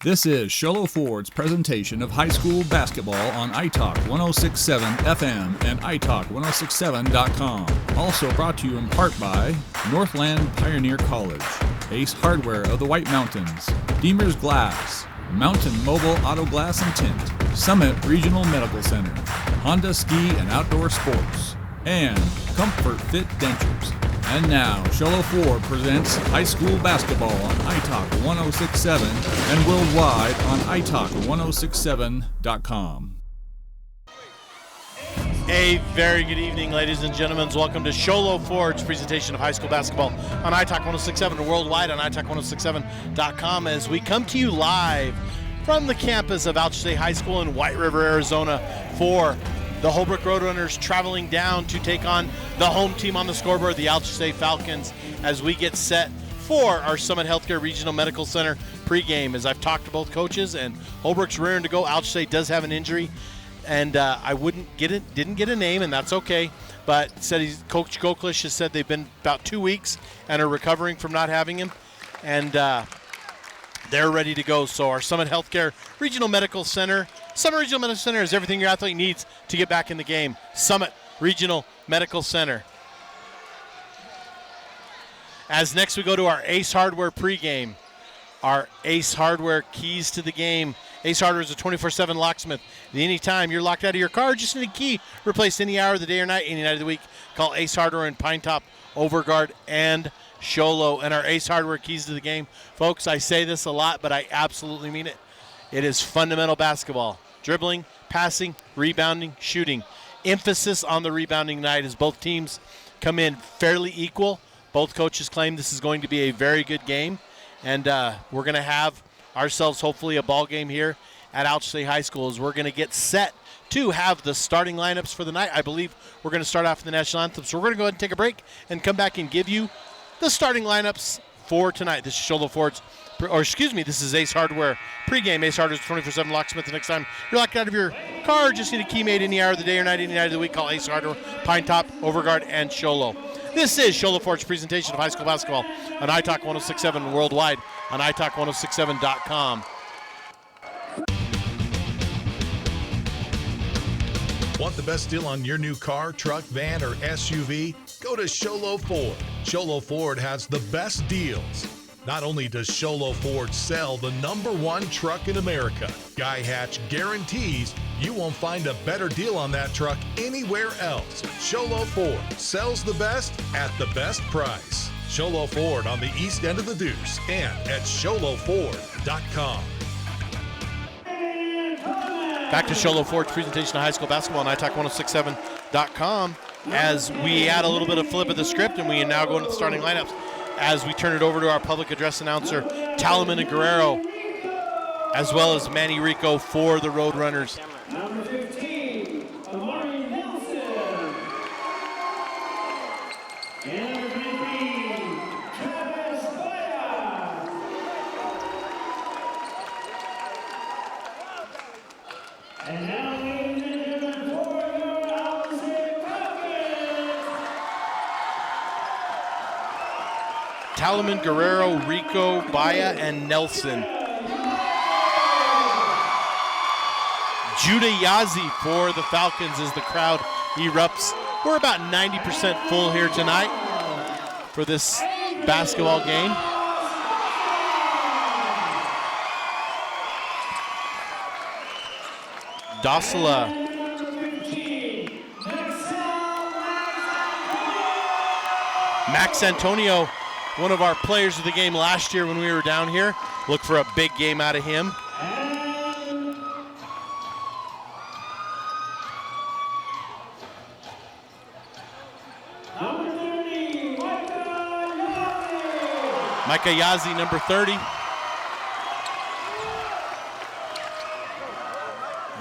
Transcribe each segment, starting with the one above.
This is Sholo Ford's presentation of high school basketball on iTalk 106.7 FM and iTalk1067.com. Also brought to you in part by Northland Pioneer College, Ace Hardware of the White Mountains, Deemer's Glass, Mountain Mobile Auto Glass and Tint, Summit Regional Medical Center, Honda Ski and Outdoor Sports, and Comfort Fit Dentures. And now, Sholo Ford presents high school basketball on iTalk 106.7 and worldwide on iTalk1067.com. A very good evening, ladies and gentlemen. Welcome to Sholo Ford's presentation of high school basketball on iTalk 106.7 and worldwide on iTalk1067.com as we come to you live from the campus of ALCHESAY High School in White River, Arizona for the HOLBROOK Roadrunners traveling down to take on the home team on the scoreboard, the ALCHESAY Falcons, as we get set for our Summit Healthcare Regional Medical Center pregame. As I've talked to both coaches, and HOLBROOK's rearing to go. ALCHESAY does have an injury, and I didn't get a name, and that's okay. But Coach Goklish has said they've been about 2 weeks and are recovering from not having him, and they're ready to go. So our Summit Healthcare Regional Medical Center. Summit Regional Medical Center is everything your athlete needs to get back in the game. Summit Regional Medical Center. As next we go to our Ace Hardware pregame. Our Ace Hardware keys to the game. Ace Hardware is a 24/7 locksmith. Anytime you're locked out of your car, just need a key. Replace any hour of the day or night, any night of the week. Call Ace Hardware in Pine Top, Overguard, and Sholo. And our Ace Hardware keys to the game. Folks, I say this a lot, but I absolutely mean it. It is fundamental basketball. Dribbling, passing, rebounding, shooting. Emphasis on the rebounding night as both teams come in fairly equal. Both coaches claim this is going to be a very good game. And we're going to have ourselves hopefully a ball game here at ALCHESAY High School as we're going to get set to have the starting lineups for the night. I believe we're going to start off with the national anthem. So we're going to go ahead and take a break and come back and give you the starting lineups for tonight. This is Sholo Ford's, this is Ace Hardware pregame. Ace Hardware is 24/7 locksmith. The next time you're locked out of your car, just need a key made any hour of the day or night, any night of the week. Call Ace Hardware, Pine Top, Overguard, and Sholo. This is Sholo Ford's presentation of high school basketball on iTalk 106.7 and worldwide on iTalk1067.com. Want the best deal on your new car, truck, van, or SUV? Go to Sholo Ford. Sholo Ford has the best deals. Not only does Sholo Ford sell the #1 truck in America, Guy Hatch guarantees you won't find a better deal on that truck anywhere else. Sholo Ford sells the best at the best price. Sholo Ford on the east end of the Deuce and at SholoFord.com. Back to Sholo Ford's presentation of high school basketball on iTalk1067.com as we add a little bit of flip of the script and we now go into the starting lineups as we turn it over to our public address announcer, Talaman and Guerrero, as well as Manny Rico for the Roadrunners. Number 15, Amari Nelson. And number 15, Travis Vaya. And now, ladies and gentlemen, for your ALCHESAY Falcons. Talaman, Guerrero, Rico, Baya, and Nelson. Judah Yazi for the Falcons as the crowd erupts. We're about 90% full here tonight for this basketball game. Dosala. Max Antonio, one of our players of the game last year when we were down here. Look for a big game out of him. Micah Yazi, number 30.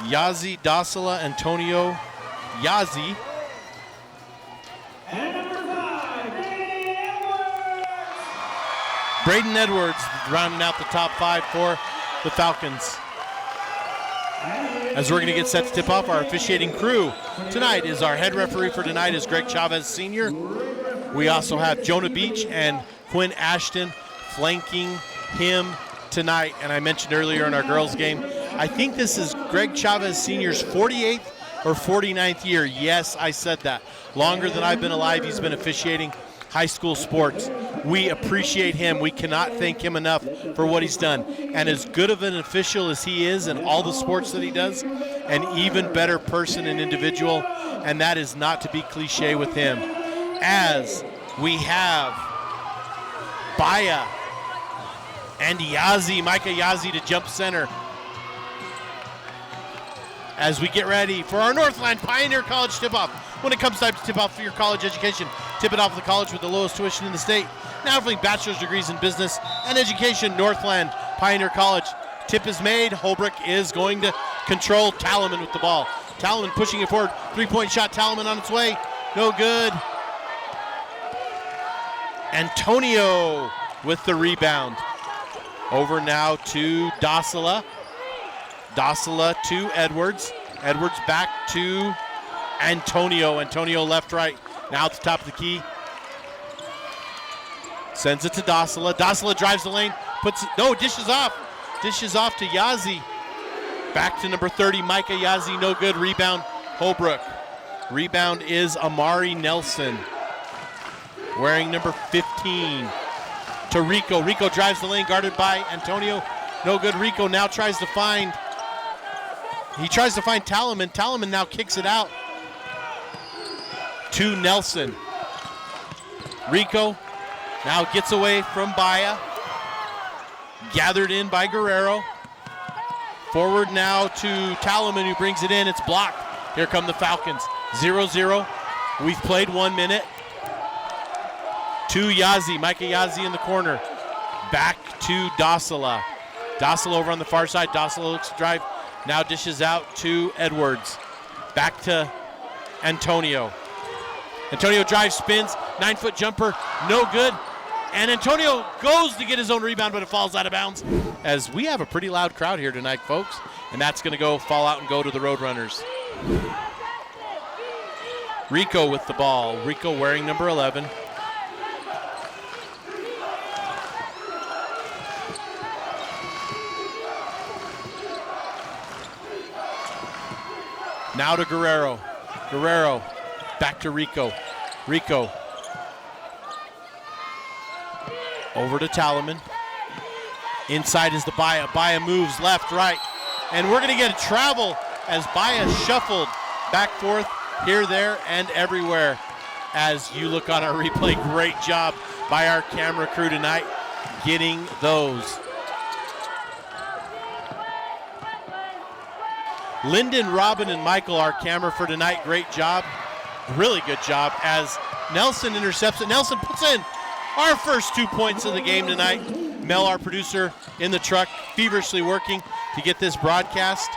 Yazi, Dosala, Antonio, Yazi. And number 5, Braden Edwards rounding out the top 5 for the Falcons. As we're going to get set to tip off, our officiating crew tonight is our head referee for tonight is Greg Chavez Sr. We also have Jonah Beach and Quinn Ashton flanking him tonight, and I mentioned earlier in our girls game, I think this is Greg Chavez Sr.'s 48th or 49th year. Yes, I said that. Longer than I've been alive, he's been officiating high school sports. We appreciate him. We cannot thank him enough for what he's done. And as good of an official as he is in all the sports that he does, an even better person and individual, and that is not to be cliche with him. As we have Baya and Yazzie, Micah Yazzie to jump center. As we get ready for our Northland Pioneer College tip-off. When it comes time to tip off for your college education, tip it off with the college with the lowest tuition in the state. Now offering bachelor's degrees in business and education, Northland Pioneer College. Tip is made. Holbrook is going to control. Talaman with the ball. Talaman pushing it forward. Three-point shot. Talaman on its way. No good. Antonio with the rebound. Over now to Dasila. Dasila to Edwards. Edwards back to Antonio. Antonio left, right. Now at the top of the key. Sends it to Dasila. Dasila drives the lane. Dishes off. Dishes off to Yazzie. Back to number 30, Micah Yazzie. No good. Rebound, Holbrook. Rebound is Amari Nelson. Wearing number 15 to Rico. Rico drives the lane, guarded by Antonio. No good. Rico now tries to find Talaman. Talaman now kicks it out to Nelson. Rico now gets away from Baya. Gathered in by Guerrero. Forward now to Talaman, who brings it in. It's blocked. Here come the Falcons. 0-0. We've played 1 minute. To Yazzie. Micah Yazzie in the corner. Back to Dasila. Dasila over on the far side. Dasila looks to drive. Now dishes out to Edwards. Back to Antonio. Antonio drives, spins. 9-foot jumper. No good. And Antonio goes to get his own rebound, but it falls out of bounds. As we have a pretty loud crowd here tonight, folks. And that's going to fall out and go to the Roadrunners. Rico with the ball. Rico wearing number 11. Now to Guerrero. Guerrero back to Rico. Rico over to Talaman. Inside is the Baya. Baya moves left, right. And we're going to get a travel as Baya shuffled back, forth, here, there, and everywhere. As you look on our replay, great job by our camera crew tonight getting those. Lyndon, Robin, and Michael, our camera for tonight, great job. Really good job as Nelson intercepts it. Nelson puts in our first 2 points of the game tonight. Mel, our producer, in the truck, feverishly working to get this broadcast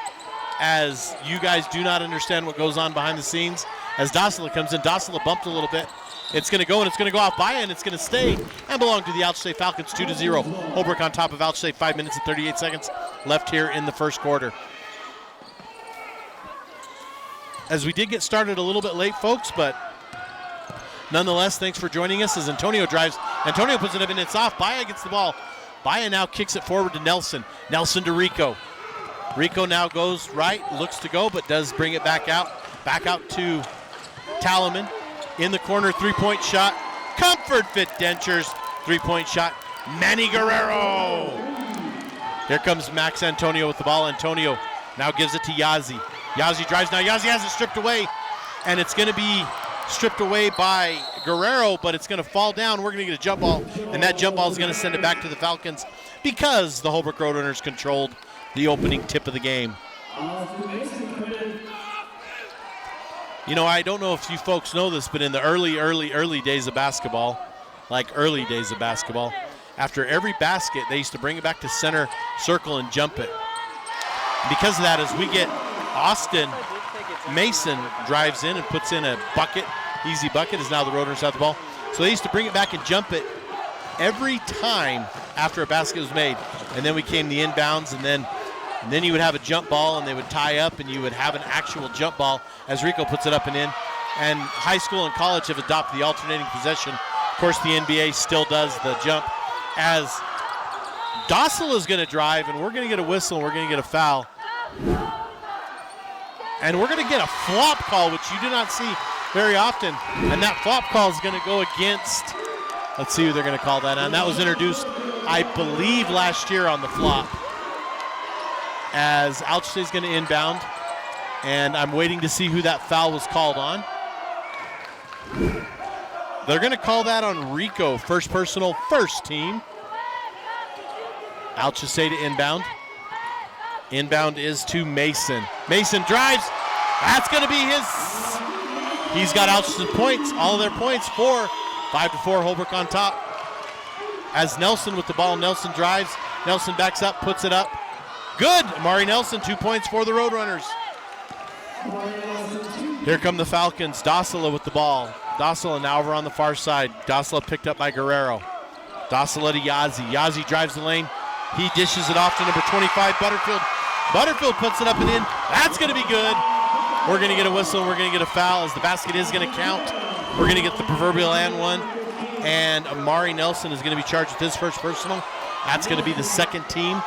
as you guys do not understand what goes on behind the scenes. As Dasila comes in, Dasila bumped a little bit. It's going to go, and it's going to go off by, and it's going to stay and belong to the ALCHESAY Falcons, 2-0. Holbrook on top of ALCHESAY, 5 minutes and 38 seconds left here in the first quarter. As we did get started a little bit late, folks, but nonetheless, thanks for joining us as Antonio drives. Antonio puts it up, and it's off. Baya gets the ball. Baya now kicks it forward to Nelson. Nelson to Rico. Rico now goes right, looks to go, but does bring it back out. Back out to Talaman. In the corner, three-point shot. Comfort Fit Dentures. Three-point shot. Manny Guerrero. Here comes Max Antonio with the ball. Antonio now gives it to Yazzie. Yazzie drives now. Yazzie has it stripped away, and it's going to be stripped away by Guerrero, but it's going to fall down. We're going to get a jump ball, and that jump ball is going to send it back to the Falcons because the Holbrook Roadrunners controlled the opening tip of the game. You know, I don't know if you folks know this, but in the early days of basketball, after every basket, they used to bring it back to center circle and jump it. And because of that, as we get Austin Mason drives in and puts in a bucket, easy bucket, as now the Roadrunners have the ball. So they used to bring it back and jump it every time after a basket was made. And then we came the inbounds, and then you would have a jump ball, and they would tie up, and you would have an actual jump ball as Rico puts it up and in. And high school and college have adopted the alternating possession. Of course, the NBA still does the jump as Dossel is going to drive, and we're going to get a whistle, and we're going to get a foul. And we're going to get a flop call, which you do not see very often. And that flop call is going to go against, let's see who they're going to call that on. That was introduced, I believe, last year on the flop. As ALCHESAY is going to inbound. And I'm waiting to see who that foul was called on. They're going to call that on Rico, first personal, first team. ALCHESAY to inbound. Inbound is to Mason. Mason drives. That's going to be his. He's got ALCHESAY points, all of their points, 4. 5-4, Holbrook on top. As Nelson with the ball, Nelson drives. Nelson backs up, puts it up. Good. Amari Nelson, 2 points for the Roadrunners. Here come the Falcons. Dossela with the ball. Dossela now over on the far side. Dossela picked up by Guerrero. Dossela to Yazzie. Yazzie drives the lane. He dishes it off to number 25, Butterfield. Butterfield puts it up and in. That's going to be good. We're going to get a whistle. We're going to get a foul as the basket is going to count. We're going to get the proverbial and one. And Amari Nelson is going to be charged with his first personal. That's going to be the second team.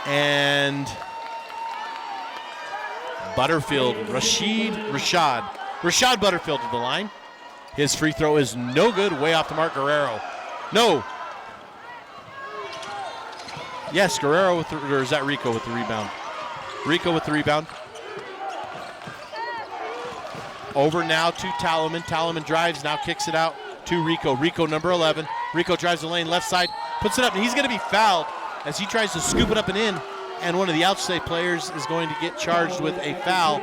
And Butterfield, Rashad Butterfield to the line. His free throw is no good, way off the mark. Guerrero. No. Yes, Guerrero with the, or is that Rico with the rebound? Rico with the rebound. Over now to Talaman. Talaman drives, now kicks it out to Rico. Rico, number 11. Rico drives the lane, left side, puts it up, and he's going to be fouled as he tries to scoop it up and in. And one of the ALCHESAY players is going to get charged with a foul.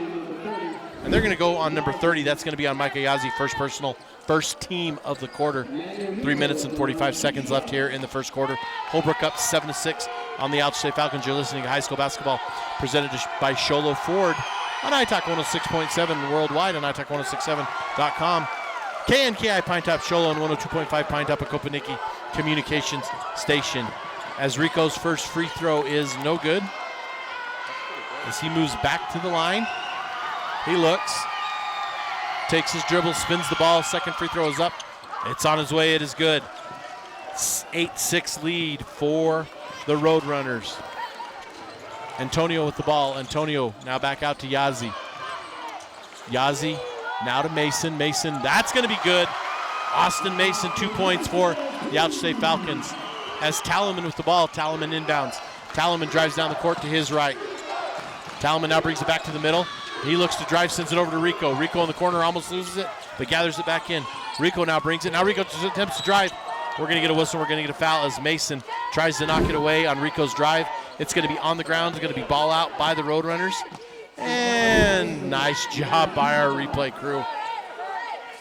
And they're going to go on number 30. That's going to be on Micah Yazzie, first personal, first team of the quarter. 3 minutes and 45 seconds left here in the first quarter. Holbrook up 7-6 on the ALCHESAY Falcons. You're listening to high school basketball presented by Sholo Ford on iTalk 106.7 worldwide on iTalk1067.com. KNKI Pine Top Sholo and 102.5 Pine Top Kopaniki Communications Station. As Rico's first free throw is no good. As he moves back to the line, he looks, takes his dribble, spins the ball. Second free throw is up. It's on his way. It is good. 8-6 lead for the Roadrunners. Antonio with the ball. Antonio now back out to Yazzie. Yazzie now to Mason. Mason, that's going to be good. Austin Mason, 2 points for the ALCHESAY Falcons. As Talaman with the ball, Talaman inbounds. Talaman drives down the court to his right. Talaman now brings it back to the middle. He looks to drive, sends it over to Rico. Rico in the corner almost loses it, but gathers it back in. Rico now brings it. Now Rico attempts to drive. We're going to get a whistle. We're going to get a foul as Mason tries to knock it away on Rico's drive. It's going to be on the ground. It's going to be ball out by the Roadrunners. And nice job by our replay crew.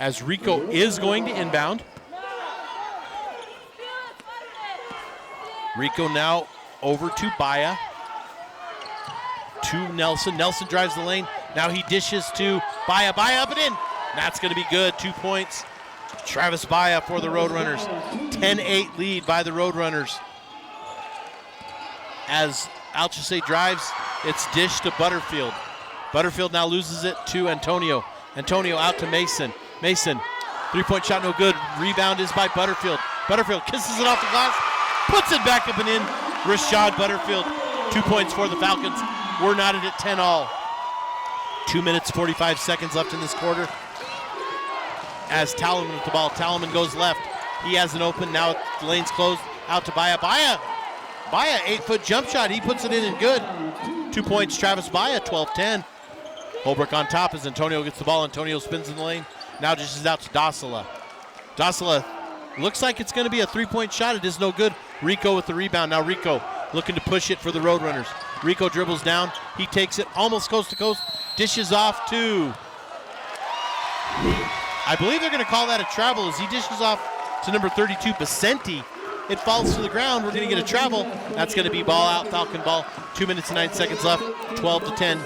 As Rico is going to inbound. Rico now over to Baya. To Nelson. Nelson drives the lane. Now he dishes to Baya. Baya up and in. That's going to be good. 2 points. Travis Baya for the Roadrunners. 10-8 lead by the Roadrunners. As ALCHESAY drives, it's dished to Butterfield. Butterfield now loses it to Antonio. Antonio out to Mason. Mason, three-point shot, no good. Rebound is by Butterfield. Butterfield kisses it off the glass, puts it back up and in. Rashad Butterfield, 2 points for the Falcons. We're knotted at 10-all. 2 minutes, 45 seconds left in this quarter. As Talaman with the ball. Talaman goes left. He has an open. Now the lane's closed. Out to Baya. Baya, 8-foot jump shot. He puts it in and good. 2 points, Travis Baya, 12-10. Holbrook on top as Antonio gets the ball. Antonio spins in the lane. Now dishes out to Dossela. Dossela looks like it's going to be a three-point shot. It is no good. Rico with the rebound. Now Rico looking to push it for the Roadrunners. Rico dribbles down. He takes it almost coast to coast. Dishes off to, I believe they're going to call that a travel as he dishes off to number 32, Vicente. It falls to the ground. We're going to get a travel. That's going to be ball out, Falcon ball. 2 minutes and 9 seconds left, 12-10.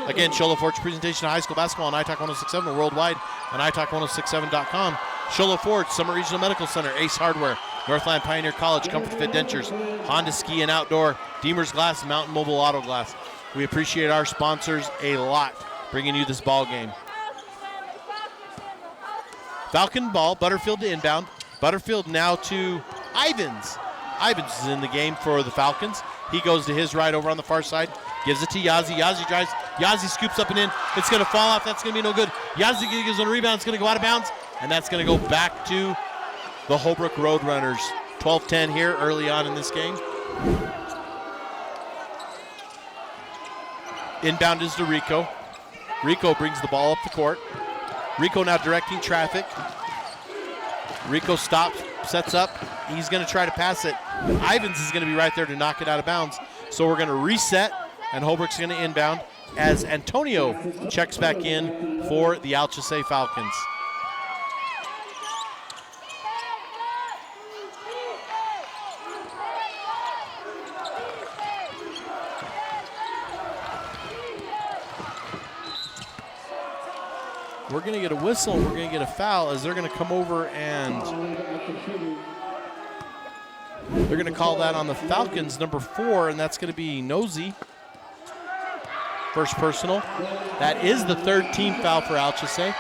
Again, Sholo Ford's presentation of high school basketball on iTalk 1067 worldwide on iTalk1067.com. Sholo Ford, Summer Regional Medical Center, Ace Hardware, Northland Pioneer College, Comfort Fit Dentures, Honda Ski and Outdoor, Deemer's Glass, and Mountain Mobile Auto Glass. We appreciate our sponsors a lot bringing you this ball game. Falcon ball, Butterfield to inbound. Butterfield now to Ivins. Ivins is in the game for the Falcons. He goes to his right over on the far side. Gives it to Yazzie. Yazzie drives. Yazzie scoops up and in. It's going to fall off. That's going to be no good. Yazzie gives it a rebound. It's going to go out of bounds. And that's going to go back to the Holbrook Roadrunners. 12-10 here early on in this game. Inbound is to Rico. Rico brings the ball up the court. Rico now directing traffic. Rico stops, sets up. He's going to try to pass it. Ivins is going to be right there to knock it out of bounds. So we're going to reset, and Holbrook's going to inbound as Antonio checks back in for the ALCHESAY Falcons. We're going to get a whistle. We're going to get a foul as they're going to come over and they're going to call that on the Falcons, number 4, and that's going to be Nosey. First personal. That is the third team foul for ALCHESAY.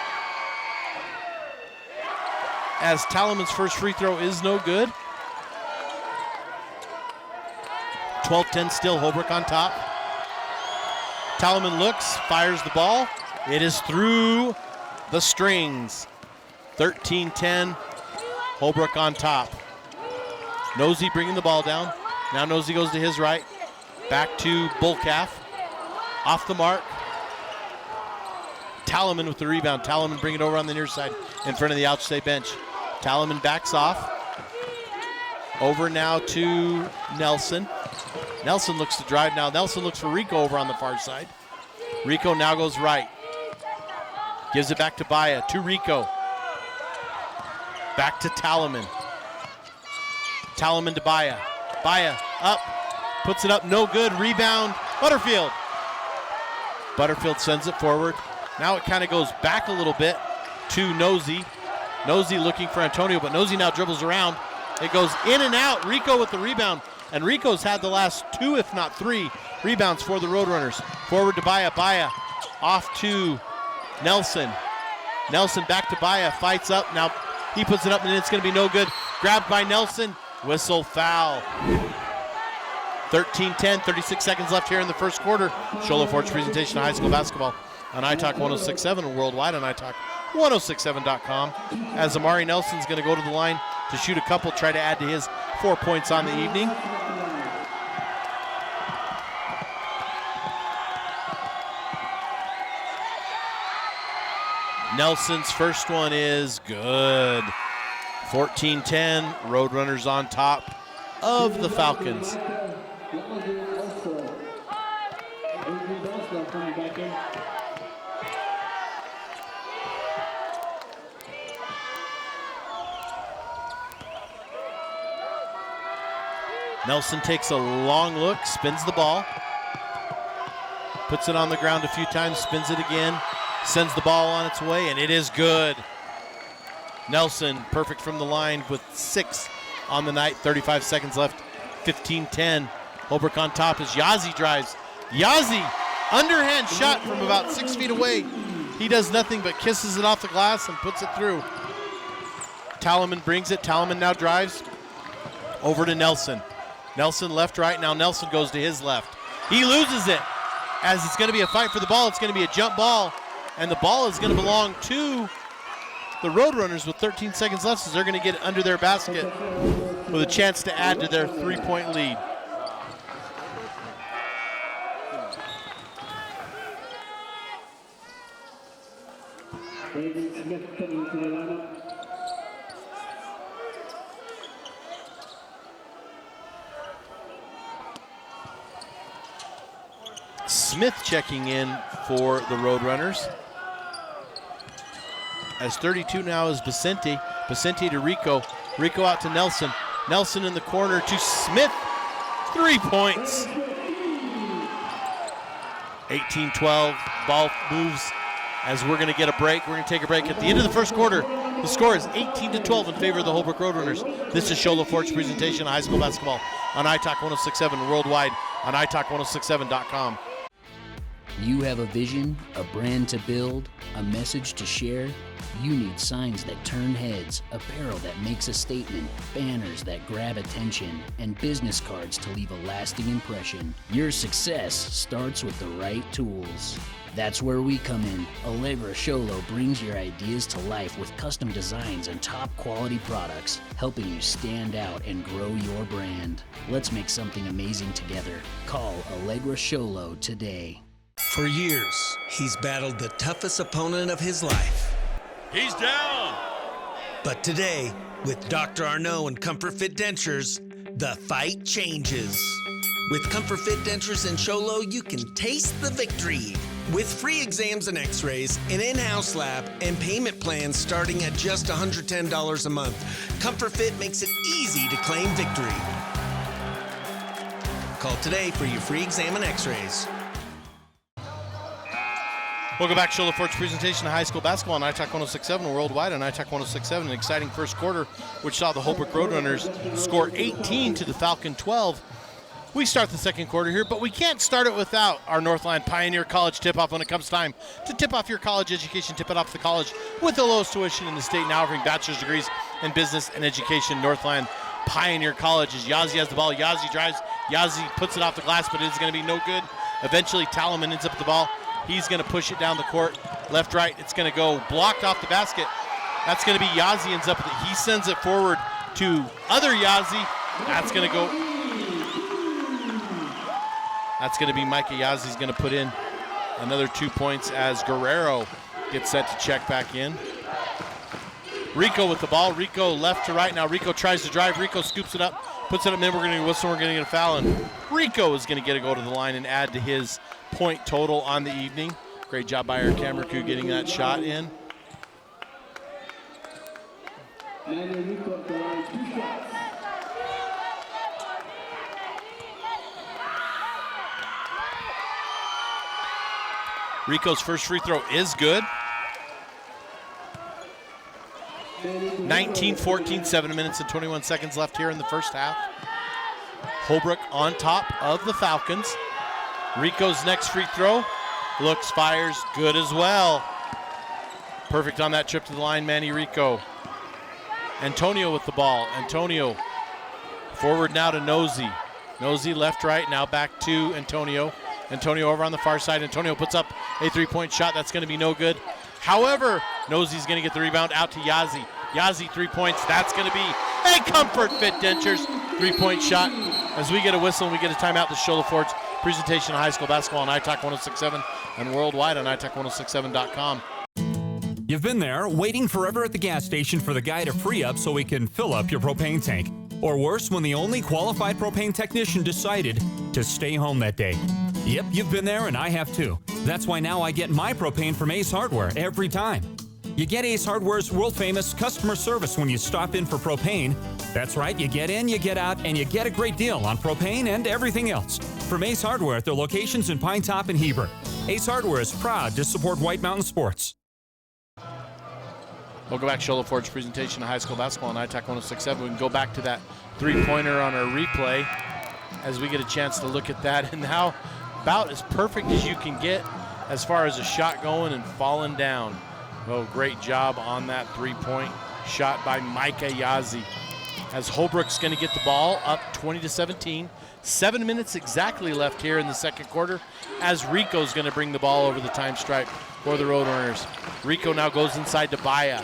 As Talaman's first free throw is no good. 12-10 still, Holbrook on top. Talaman looks, fires the ball. It is through the strings. 13-10, Holbrook on top. Nosey bringing the ball down. Now Nosey goes to his right. Back to Bullcalf. Off the mark. Talaman with the rebound. Talaman bring it over on the near side in front of the ALCHESAY bench. Talaman backs off. Over now to Nelson. Nelson looks to drive now. Nelson looks for Rico over on the far side. Rico now goes right. Gives it back to Baya, to Rico. Back to Talaman. Talaman to Baya. Baya up, puts it up, no good. Rebound, Butterfield. Butterfield sends it forward. Now it kind of goes back a little bit to Nosey. Nosey looking for Antonio, but Nosey now dribbles around. It goes in and out. Rico with the rebound. And Rico's had the last 2, if not 3, rebounds for the Roadrunners. Forward to Baya. Baya off to Nelson. Nelson back to Baya. Fights up. Now he puts it up and it's going to be no good. Grabbed by Nelson. Whistle foul. 13-10, 36 seconds left here in the first quarter. Show Fort's presentation of high school basketball on iTalk 106.7 and worldwide on iTalk1067.com. As Amari Nelson's going to go to the line to shoot a couple, try to add to his 4 points on the evening. Nelson's first one is good. 14-10, Roadrunners on top of the Falcons. Nelson takes a long look, spins the ball, puts it on the ground a few times, spins it again, sends the ball on its way, and it is good. Nelson, perfect from the line with 6 on the night, 35 seconds left, 15-10. Holbrook on top as Yazzie drives. Yazzie, underhand shot from about 6 feet away. He does nothing but kisses it off the glass and puts it through. Talaman brings it. Talaman now drives over to Nelson. Nelson left, right. Now Nelson goes to his left. He loses it. As it's going to be a fight for the ball, it's going to be a jump ball. And the ball is going to belong to the Roadrunners with 13 seconds left, so they're going to get it under their basket with a chance to add to their 3-point lead. Smith checking in for the Roadrunners. As 32 now is Vicente. Vicente to Rico. Rico out to Nelson. Nelson in the corner to Smith. 3 points. 18-12. Ball moves as we're going to get a break. We're going to take a break. At the end of the first quarter, the score is 18-12 in favor of the Holbrook Roadrunners. This is Show Fort's presentation of high school basketball on iTalk 106.7 worldwide on iTalk1067.com. You have a vision, a brand to build, a message to share? You need signs that turn heads, apparel that makes a statement, banners that grab attention, and business cards to leave a lasting impression. Your success starts with the right tools. That's where we come in. Allegra Sholo brings your ideas to life with custom designs and top quality products, helping you stand out and grow your brand. Let's make something amazing together. Call Allegra Sholo today. For years, he's battled the toughest opponent of his life. He's down! But today, with Dr. Arnault and Comfort Fit Dentures, the fight changes. With Comfort Fit Dentures and Sholo, you can taste the victory. With free exams and x-rays, an in-house lab, and payment plans starting at just $110 a month, Comfort Fit makes it easy to claim victory. Call today for your free exam and x-rays. Welcome back to Sholo Ford's presentation of high school basketball on iTalk 106.7 worldwide on iTalk 106.7. An exciting first quarter, which saw the Holbrook Roadrunners score 18 to the Falcon 12. We start the second quarter here, but we can't start it without our Northland Pioneer College tip-off when it comes time to tip off your college education. Tip it off the college with the lowest tuition in the state, now offering bachelor's degrees in business and education. Northland Pioneer College as Yazzie has the ball. Yazzie drives. Yazzie puts it off the glass, but it's going to be no good. Eventually, Talaman ends up with the ball. He's going to push it down the court, left, right. It's going to go blocked off the basket. That's going to be Yazzie ends up with it. He sends it forward to other Yazzie. That's going to go. That's going to be Micah Yazzie's going to put in another 2 points as Guerrero gets set to check back in. Rico with the ball. Rico left to right. Now Rico tries to drive. Rico scoops it up, puts it up, and then we're going to whistle. We're going to get a foul, and Rico is going to get a go to the line and add to his point total on the evening. Great job by our camera crew getting that shot in. Rico's first free throw is good. 19-14, 7 minutes and 21 seconds left here in the first half. Holbrook on top of the Falcons. Rico's next free throw looks, fires, good as well. Perfect on that trip to the line, Manny Rico. Antonio with the ball. Antonio forward now to Nosey. Nosey left, right, now back to Antonio. Antonio over on the far side. Antonio puts up a three-point shot. That's going to be no good. However, Nosey's going to get the rebound out to Yazzie. Yazzie, 3 points. That's going to be a Comfort Fit Dentures three-point shot. As we get a whistle and we get a timeout, the Sholo Ford's presentation of high school basketball on iTalk 106.7 and worldwide on iTalk1067.com. You've been there, waiting forever at the gas station for the guy to free up so he can fill up your propane tank. Or worse, when the only qualified propane technician decided to stay home that day. Yep, you've been there and I have too. That's why now I get my propane from Ace Hardware every time. You get Ace Hardware's world-famous customer service when you stop in for propane. That's right, you get in, you get out, and you get a great deal on propane and everything else. From Ace Hardware at their locations in Pine Top and Heber. Ace Hardware is proud to support White Mountain Sports. We'll go back to Sholo Ford's presentation of high school basketball on iTalk 106.7. We can go back to that three-pointer on our replay as we get a chance to look at that. And now about as perfect as you can get as far as a shot going and falling down. Oh, great job on that three-point shot by Micah Yazzie. As Holbrook's going to get the ball up 20-17. 7 minutes exactly left here in the second quarter as Rico's going to bring the ball over the time stripe for the Roadrunners. Rico now goes inside to Baya.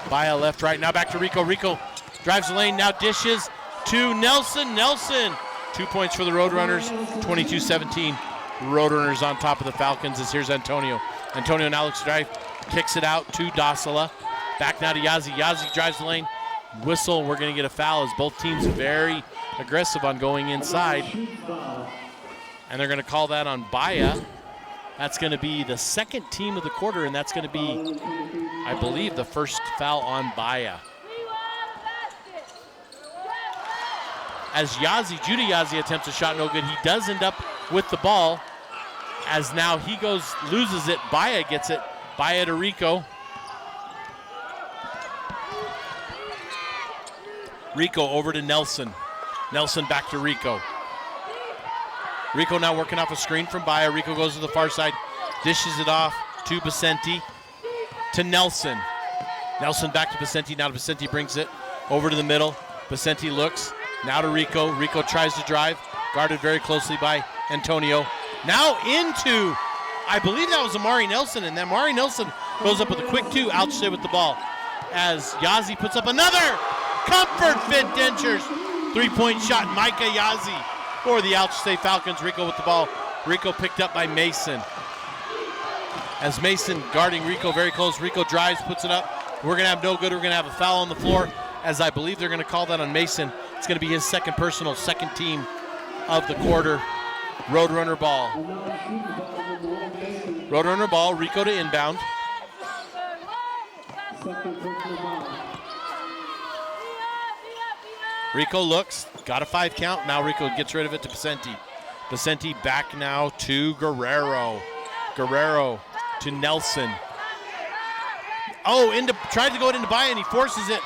Baya left, right, now back to Rico. Rico drives the lane, now dishes to Nelson. Nelson, 2 points for the Roadrunners, 22-17. Roadrunners on top of the Falcons as here's Antonio. Antonio now looks to drive, kicks it out to Dasila. Back now to Yazzie. Yazzie drives the lane. Whistle, we're going to get a foul as both teams very aggressive on going inside. And they're going to call that on Baya. That's going to be the second team of the quarter, and that's going to be, I believe, the first foul on Baya. As Yazzie, Judah Yazzie attempts a shot, no good. He does end up with the ball as now he goes, loses it. Baya gets it. Baya to Rico. Rico over to Nelson. Nelson back to Rico. Rico now working off a screen from Baya. Rico goes to the far side, Dishes it off to Vicente, to Nelson. Nelson back to Vicente. Now Vicente brings it over to the middle. Vicente looks. Now to Rico. Rico tries to drive. Guarded very closely by Antonio. Now into, I believe that was Amari Nelson. And then Amari Nelson goes up with a quick 2. Alchesay with the ball. As Yazzie puts up another Comfort Fit Dentures. 3-point shot. Micah Yazzie for the Alchesay Falcons. Rico with the ball. Rico picked up by Mason. As Mason guarding Rico very close. Rico drives, puts it up. We're going to have no good. We're going to have a foul on the floor, as I believe they're going to call that on Mason. It's going to be his second personal, second team of the quarter. Roadrunner ball. Roadrunner ball. Rico to inbound. Rico looks. Got a 5 count. Now Rico gets rid of it to Vicente. Vicente back now to Guerrero. Guerrero to Nelson. Oh, tried to go into Baya and he forces it.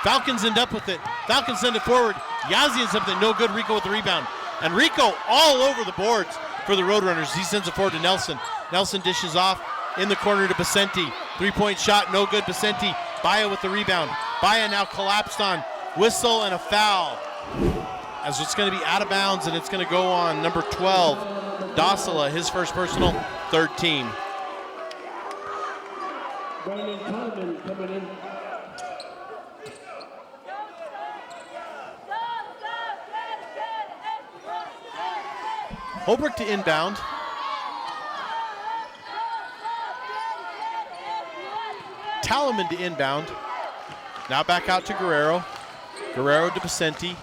Falcons end up with it. Falcons send it forward. Yazzie ends up with it. No good. Rico with the rebound. And Rico all over the boards for the Roadrunners. He sends it forward to Nelson. Nelson dishes off in the corner to Vicente. 3-point shot. No good. Vicente. Baya with the rebound. Baya now collapsed on. Whistle and a foul. As it's going to be out of bounds, and it's going to go on number 12, Dosala, his first personal, third team. Brandon Coleman coming in. Holbrook to inbound. Talaman to inbound. Now back out to Guerrero. Guerrero to Vicente.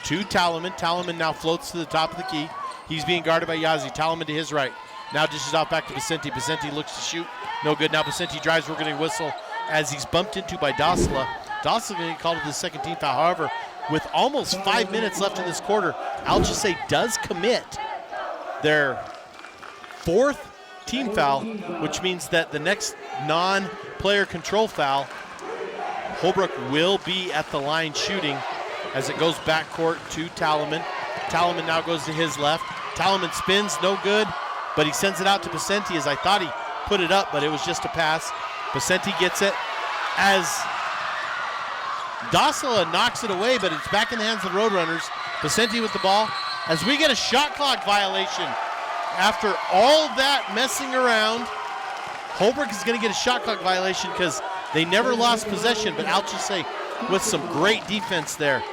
To Talaman. Talaman now floats to the top of the key. He's being guarded by Yazzie. Talaman to his right. Now dishes out back to Vicente. Vicente looks to shoot. No good. Now Vicente drives. We're going to whistle as he's bumped into by Dosala. Dosala going to get called to the second team foul. However, with almost 5 minutes left in this quarter, Alchesay does commit their 4th team foul, which means that the next non-player control foul, Holbrook will be at the line shooting as it goes backcourt to Talaman. Talaman now goes to his left. Talaman spins, no good, but he sends it out to Vicente as I thought he put it up, but it was just a pass. Vicente gets it as Dosala knocks it away, but it's back in the hands of the Roadrunners. Vicente with the ball as we get a shot clock violation. After all that messing around, Holbrook is going to get a shot clock violation because they never lost possession, but Alchesay with some great defense there.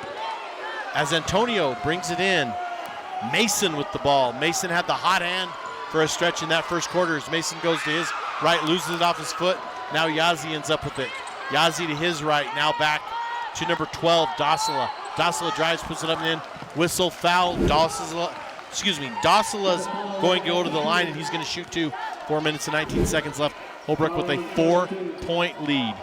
As Antonio brings it in, Mason with the ball. Mason had the hot hand for a stretch in that first quarter as Mason goes to his right, loses it off his foot. Now Yazzie ends up with it. Yazzie to his right, now back to number 12, Dosala. Dosala drives, puts it up and in. Whistle, foul. Dosala's going to go to the line, and he's going to shoot 2. 4 minutes and 19 seconds left. Holbrook with a 4-point lead.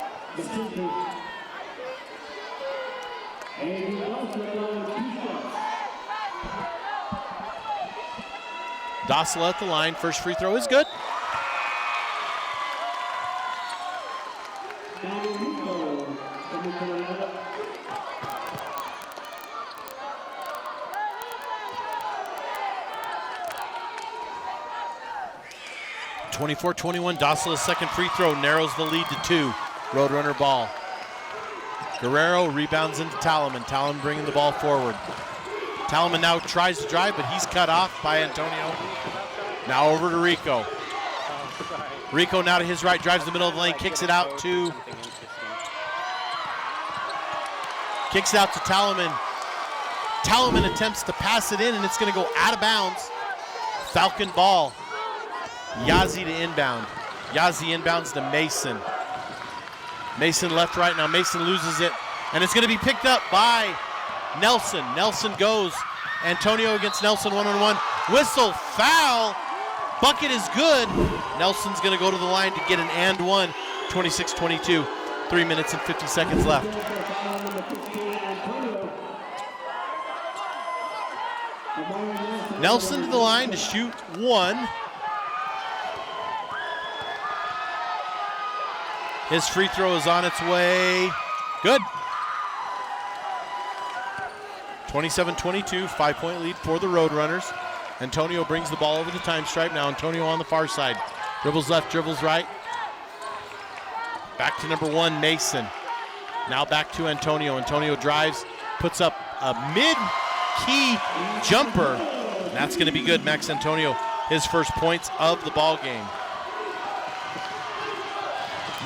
Dosala at the line. First free throw is good. (24-21). Dosala's second free throw narrows the lead to 2. Roadrunner ball. Guerrero rebounds into Talaman. Talaman bringing the ball forward. Talaman now tries to drive, but he's cut off by Antonio. Now over to Rico. Rico now to his right, drives the middle of the lane, kicks it out to Talaman. Talaman attempts to pass it in, and it's going to go out of bounds. Falcon ball. Yazzie to inbound. Yazzie inbounds to Mason. Mason left, right. Now Mason loses it, and it's going to be picked up by Nelson. Nelson goes. Antonio against Nelson, one-on-one. Whistle, foul. Bucket is good. Nelson's going to go to the line to get an and one. 26-22. 3 minutes and 50 seconds left. Nelson to the line to shoot 1. His free throw is on its way. Good. 27-22, 5-point lead for the Roadrunners. Antonio brings the ball over the time stripe. Now Antonio on the far side. Dribbles left, dribbles right. Back to number 1, Mason. Now back to Antonio. Antonio drives, puts up a mid-key jumper. And that's going to be good. Max Antonio, his first points of the ball game.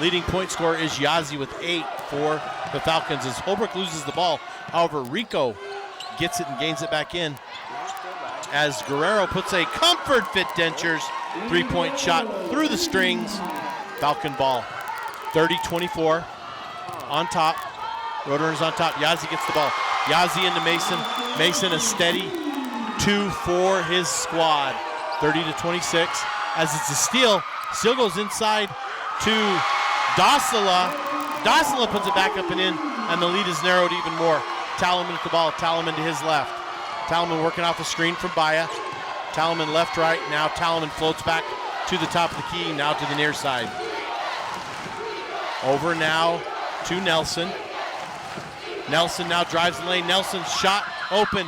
Leading point scorer is Yazzie with 8 for the Falcons as Holbrook loses the ball. However, Rico gets it and gains it back in as Guerrero puts a Comfort Fit Dentures 3-point shot through the strings. Falcon ball. 30-24 on top. Roadrunners on top. Yazzie gets the ball. Yazzie into Mason. Mason a steady 2 for his squad. 30-26 as it's a steal. Still goes inside to Dosala. Dosala puts it back up and in, and the lead is narrowed even more. Talaman at the ball. Talaman to his left. Talaman working off a screen from Baya. Talaman left, right. Now Talaman floats back to the top of the key, now to the near side. Over now to Nelson. Nelson now drives the lane. Nelson's shot open.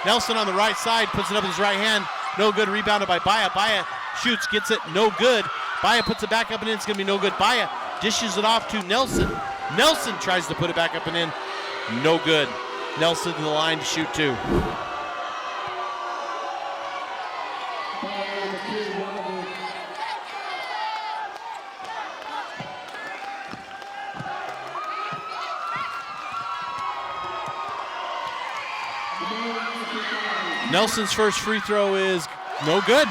Nelson on the right side, puts it up with his right hand. No good, rebounded by Baya. Baya shoots, gets it, no good. Baya puts it back up and in, it's gonna be no good. Baya dishes it off to Nelson. Nelson tries to put it back up and in, no good. Nelson to the line to shoot 2. Nelson's first free throw is no good.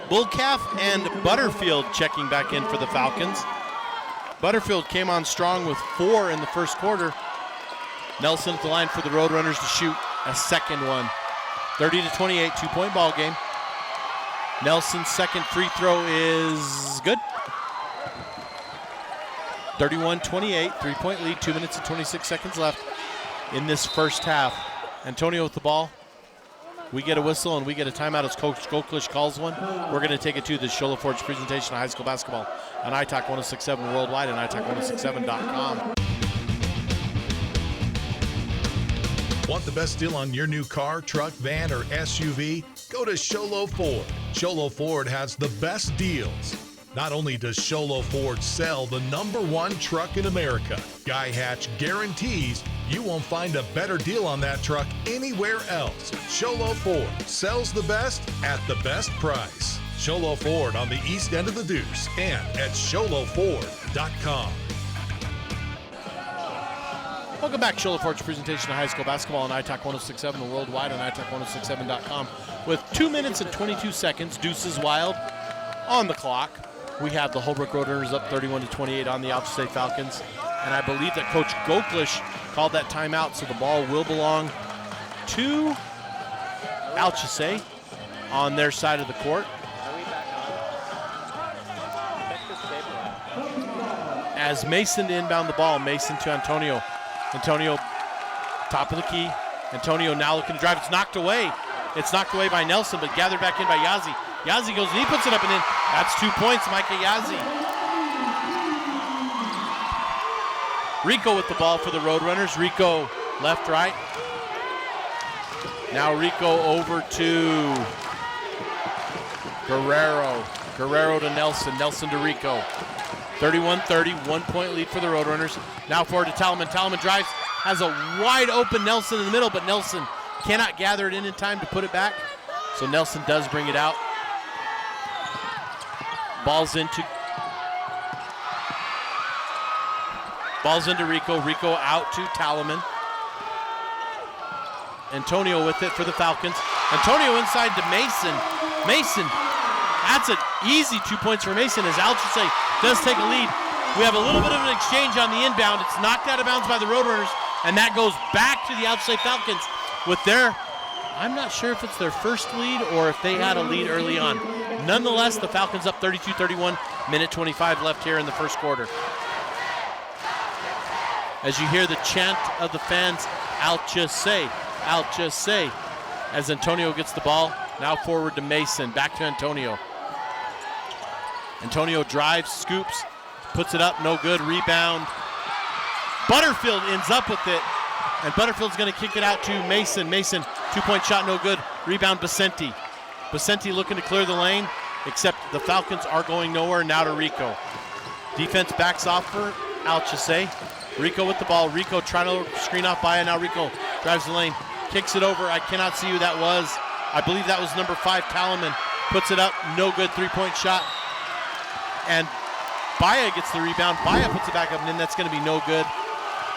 Bullcalf and Butterfield checking back in for the Falcons. Butterfield came on strong with 4 in the first quarter. Nelson at the line for the Roadrunners to shoot a second one. 30-28, 2-point ball game. Nelson's second free throw is good. 31-28, 3-point lead, 2 minutes and 26 seconds left in this first half. Antonio with the ball. We get a whistle and we get a timeout as Coach Goklish calls one. We're going to take it to the Shola Forge presentation of high school basketball on iTalk 1067 worldwide and iTalk1067.com. Want the best deal on your new car, truck, van, or SUV? Go to Sholo Ford. Sholo Ford has the best deals. Not only does Sholo Ford sell the #1 truck in America, Guy Hatch guarantees you won't find a better deal on that truck anywhere else. Sholo Ford sells the best at the best price. Sholo Ford on the east end of the Deuce and at sholoford.com. Welcome back, Shola Forge presentation of high school basketball on iTalk 1067 and worldwide on iTalk1067.com. With 2 minutes and 22 seconds, Deuces Wild on the clock. We have the Holbrook Roadrunners up 31-28 on the ALCHESAY Falcons. And I believe that Coach Goklish called that timeout, so the ball will belong to ALCHESAY on their side of the court. As Mason to inbound the ball, Mason to Antonio. Antonio, top of the key. Antonio now looking to drive. It's knocked away. It's knocked away by Nelson, but gathered back in by Yazzie. Yazzie goes and he puts it up and in. That's 2 points, Micah Yazzie. Rico with the ball for the Roadrunners. Rico left, right. Now Rico over to Guerrero. Guerrero to Nelson. Nelson to Rico. 31-30, 1-point lead for the Roadrunners. Now forward to Talaman. Talaman drives, has a wide open Nelson in the middle, but Nelson cannot gather it in time to put it back. So Nelson does bring it out. Ball's into Rico. Rico out to Talaman. Antonio with it for the Falcons. Antonio inside to Mason. Mason, that's an easy 2 points for Mason as ALCHESAY does take a lead. We have a little bit of an exchange on the inbound. It's knocked out of bounds by the Roadrunners, and that goes back to the ALCHESAY Falcons with their, I'm not sure if it's their first lead or if they had a lead early on. Nonetheless, the Falcons up 32-31, minute 25 left here in the first quarter. As you hear the chant of the fans, ALCHESAY, ALCHESAY, as Antonio gets the ball, now forward to Mason, back to Antonio. Antonio drives, scoops, puts it up, no good, rebound Butterfield ends up with it, and Butterfield's going to kick it out to Mason. Mason, two-point shot, no good. Rebound, Basenti. Basenti looking to clear the lane, except the Falcons are going nowhere. Now to Rico. Defense backs off for Alchesay. Rico with the ball. Rico trying to screen off Baya. Now Rico drives the lane, kicks it over. I cannot see who that was. I believe that was number 5, Talaman. Puts it up, no good, three-point shot. And Baya gets the rebound. Baya puts it back up, and then that's going to be no good,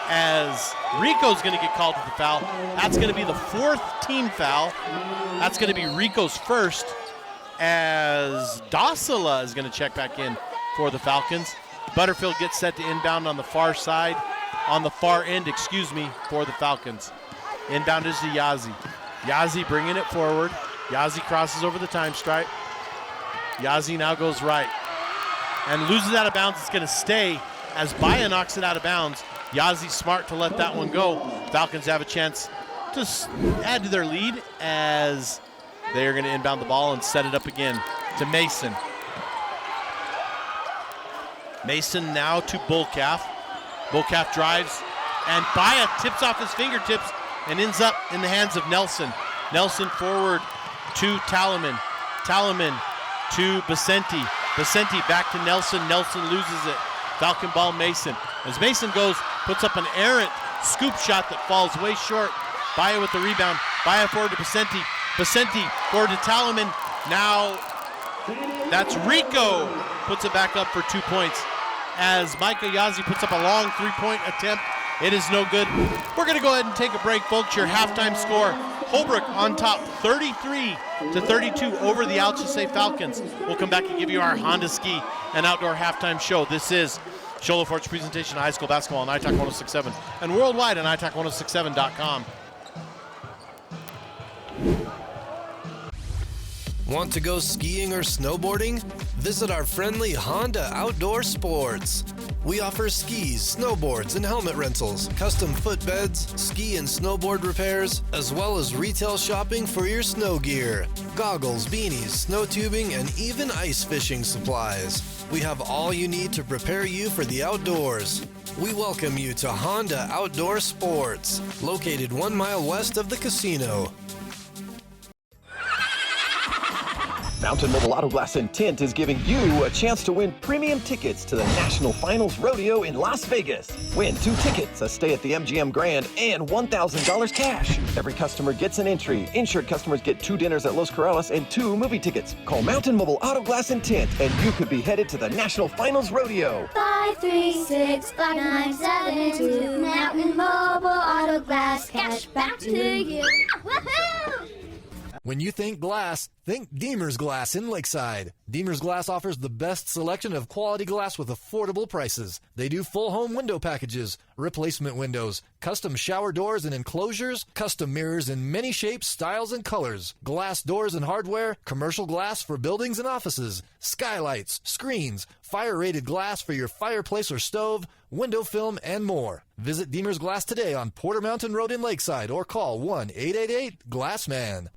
as Rico's going to get called to the foul. That's going to be the 4th team foul. That's going to be Rico's first, as Dosala is going to check back in for the Falcons. Butterfield gets set to inbound on the far side, on the far end, for the Falcons. Inbound is to Yazzie. Yazzie bringing it forward. Yazzie crosses over the time stripe. Yazzie now goes right and loses out of bounds. It's going to stay as Baya knocks it out of bounds. Yazzie smart to let that one go. Falcons have a chance to add to their lead as they are going to inbound the ball and set it up again to Mason. Mason now to Bullcalf. Bullcalf drives, and Baya tips off his fingertips and ends up in the hands of Nelson. Nelson forward to Talaman. Talaman to Basenti. Basenti back to Nelson. Nelson loses it. Falcon ball, Mason. As Mason goes, puts up an errant scoop shot that falls way short. Baya with the rebound. Baya forward to Basenti. Basenti forward to Talaman. Now that's Rico. Puts it back up for 2 points. As Micah Yazzie puts up a long three-point attempt. It is no good. We're going to go ahead and take a break, folks. Your halftime score, Holbrook on top 33-32 over the Alchesay Falcons. We'll come back and give you our Honda Ski and Outdoor halftime show. This is Show Fort's presentation of high school basketball on iTalk 106.7 and worldwide on iTalk1067.com. Want to go skiing or snowboarding? Visit our friendly Honda Outdoor Sports. We offer skis, snowboards, and helmet rentals, custom footbeds, ski and snowboard repairs, as well as retail shopping for your snow gear, goggles, beanies, snow tubing, and even ice fishing supplies. We have all you need to prepare you for the outdoors. We welcome you to Honda Outdoor Sports, located 1 mile west of the casino. Mountain Mobile Auto Glass and Tint is giving you a chance to win premium tickets to the National Finals Rodeo in Las Vegas. Win 2 tickets, a stay at the MGM Grand, and $1,000 cash. Every customer gets an entry. Insured customers get 2 dinners at Los Corrales and 2 movie tickets. Call Mountain Mobile Auto Glass and Tint, and you could be headed to the National Finals Rodeo. 536-5972. Mountain Mobile Auto Glass, cash back to you. Woohoo! When you think glass, think Deemer's Glass in Lakeside. Deemer's Glass offers the best selection of quality glass with affordable prices. They do full home window packages, replacement windows, custom shower doors and enclosures, custom mirrors in many shapes, styles, and colors, glass doors and hardware, commercial glass for buildings and offices, skylights, screens, fire-rated glass for your fireplace or stove, window film, and more. Visit Deemer's Glass today on Porter Mountain Road in Lakeside or call 1-888-GLASSMAN.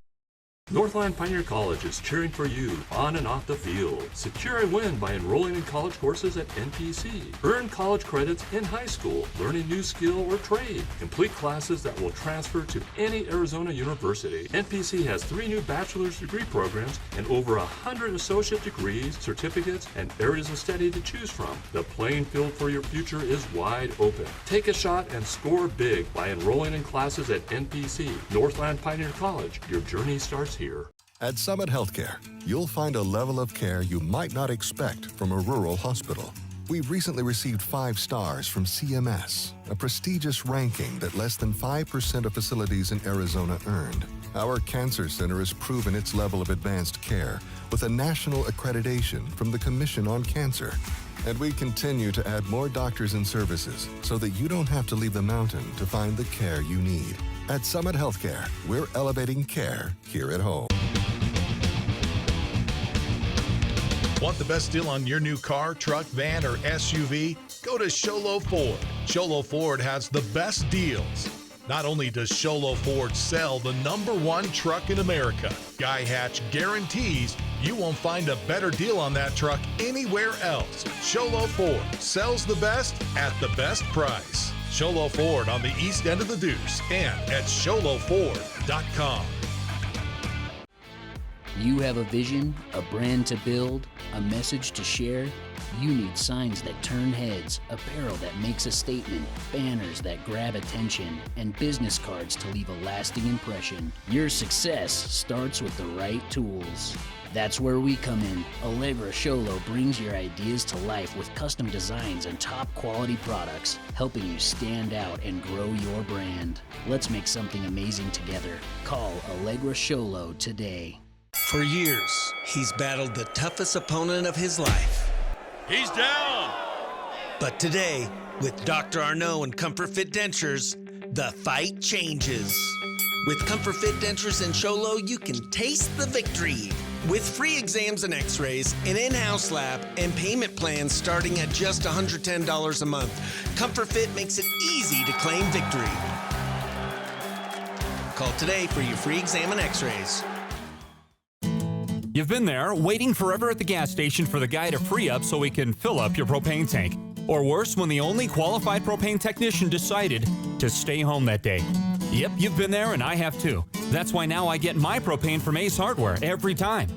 Northland Pioneer College is cheering for you on and off the field. Secure a win by enrolling in college courses at NPC. Earn college credits in high school, learn a new skill or trade. Complete classes that will transfer to any Arizona university. NPC has 3 new bachelor's degree programs and over 100 associate degrees, certificates, and areas of study to choose from. The playing field for your future is wide open. Take a shot and score big by enrolling in classes at NPC. Northland Pioneer College. Your journey starts here. At Summit Healthcare, you'll find a level of care you might not expect from a rural hospital. We've recently received 5 stars from CMS, a prestigious ranking that less than 5% of facilities in Arizona earned. Our cancer center has proven its level of advanced care with a national accreditation from the Commission on Cancer. And we continue to add more doctors and services so that you don't have to leave the mountain to find the care you need. At Summit Healthcare, we're elevating care here at home. Want the best deal on your new car, truck, van, or SUV? Go to Sholo Ford. Sholo Ford has the best deals. Not only does Sholo Ford sell the #1 truck in America, Guy Hatch guarantees you won't find a better deal on that truck anywhere else. Sholo Ford sells the best at the best price. Sholo Ford on the east end of the Deuce and at sholoford.com. You have a vision, a brand to build, a message to share? You need signs that turn heads, apparel that makes a statement, banners that grab attention, and business cards to leave a lasting impression. Your success starts with the right tools. That's where we come in. Allegra Sholo brings your ideas to life with custom designs and top quality products, helping you stand out and grow your brand. Let's make something amazing together. Call Allegra Sholo today. For years, he's battled the toughest opponent of his life. He's down! But today, with Dr. Arnaud and Comfort Fit Dentures, the fight changes. With Comfort Fit Dentures and Sholo, you can taste the victory. With free exams and x-rays, an in-house lab, and payment plans starting at just $110 a month, Comfort Fit makes it easy to claim victory. Call today for your free exam and x-rays. You've been there, waiting forever at the gas station for the guy to free up so he can fill up your propane tank. Or worse, when the only qualified propane technician decided to stay home that day. Yep, you've been there and I have too. That's why now I get my propane from Ace Hardware every time.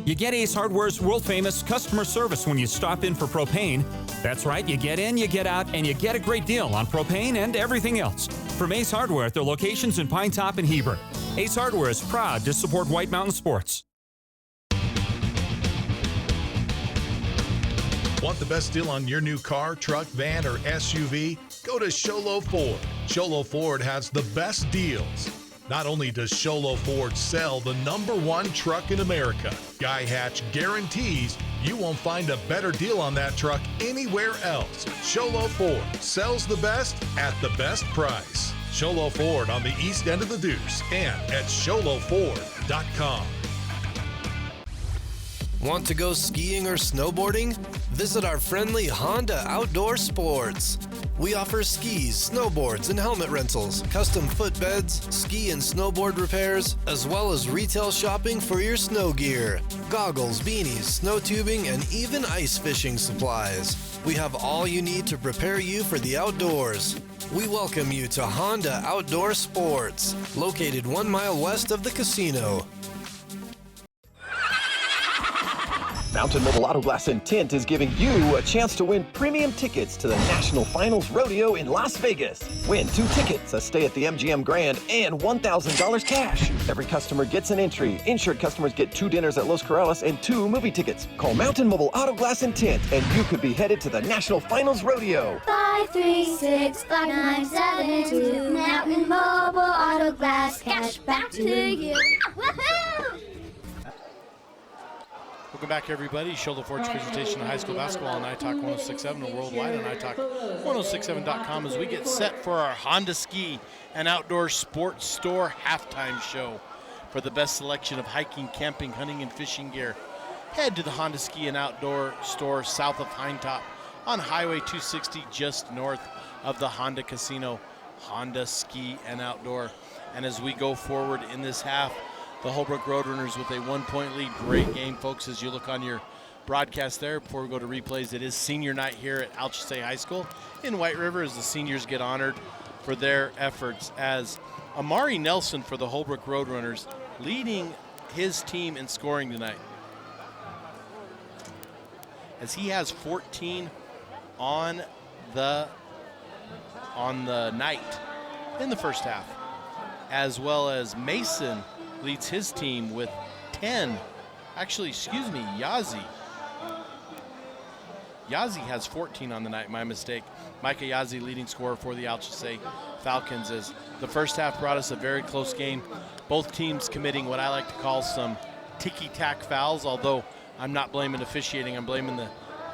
You get Ace Hardware's world-famous customer service when you stop in for propane. That's right, you get in, you get out, and you get a great deal on propane and everything else. From Ace Hardware at their locations in Pine Top and Heber. Ace Hardware is proud to support White Mountain Sports. Want the best deal on your new car, truck, van, or SUV? Go to Sholo Ford. Sholo Ford has the best deals. Not only does Sholo Ford sell the #1 truck in America, Guy Hatch guarantees you won't find a better deal on that truck anywhere else. Sholo Ford sells the best at the best price. Sholo Ford on the east end of the Deuce and at sholoford.com. Want to go skiing or snowboarding? Visit our friendly Honda Outdoor Sports. We offer skis, snowboards, and helmet rentals, custom footbeds, ski and snowboard repairs, as well as retail shopping for your snow gear, goggles, beanies, snow tubing, and even ice fishing supplies. We have all you need to prepare you for the outdoors. We welcome you to Honda Outdoor Sports, located 1 mile west of the casino. Mountain Mobile Auto Glass and Tint is giving you a chance to win premium tickets to the National Finals Rodeo in Las Vegas. Win 2 tickets, a stay at the MGM Grand, and $1,000 cash. Every customer gets an entry. Insured customers get 2 dinners at Los Corrales and 2 movie tickets. Call Mountain Mobile Auto Glass and Tint, and you could be headed to the National Finals Rodeo. 536-5972. Mountain Mobile Auto Glass, cash back to you. Woohoo! Welcome back, everybody. Sholo Ford's presentation of high school basketball on iTalk 106.7 and worldwide on iTalk1067.com as we get set for our Honda Ski and Outdoor Sports Store halftime show. For the best selection of hiking, camping, hunting, and fishing gear, head to the Honda Ski and Outdoor Store south of Pine Top on Highway 260 just north of the Honda Casino. Honda Ski and Outdoor. And as we go forward in this half, the Holbrook Roadrunners with a 1-point lead. Great game, folks, as you look on your broadcast there. Before we go to replays, it is senior night here at ALCHESAY High School in White River as the seniors get honored for their efforts. As Amari Nelson for the Holbrook Roadrunners leading his team in scoring tonight, as he has 14 on the night in the first half, as well as Mason leads his team with 10. Actually, excuse me, Yazi has 14 on the night, my mistake. Micah Yazi leading scorer for the ALCHESAY Falcons, as the first half brought us a very close game. Both teams committing what I like to call some ticky-tack fouls, although I'm not blaming officiating. I'm blaming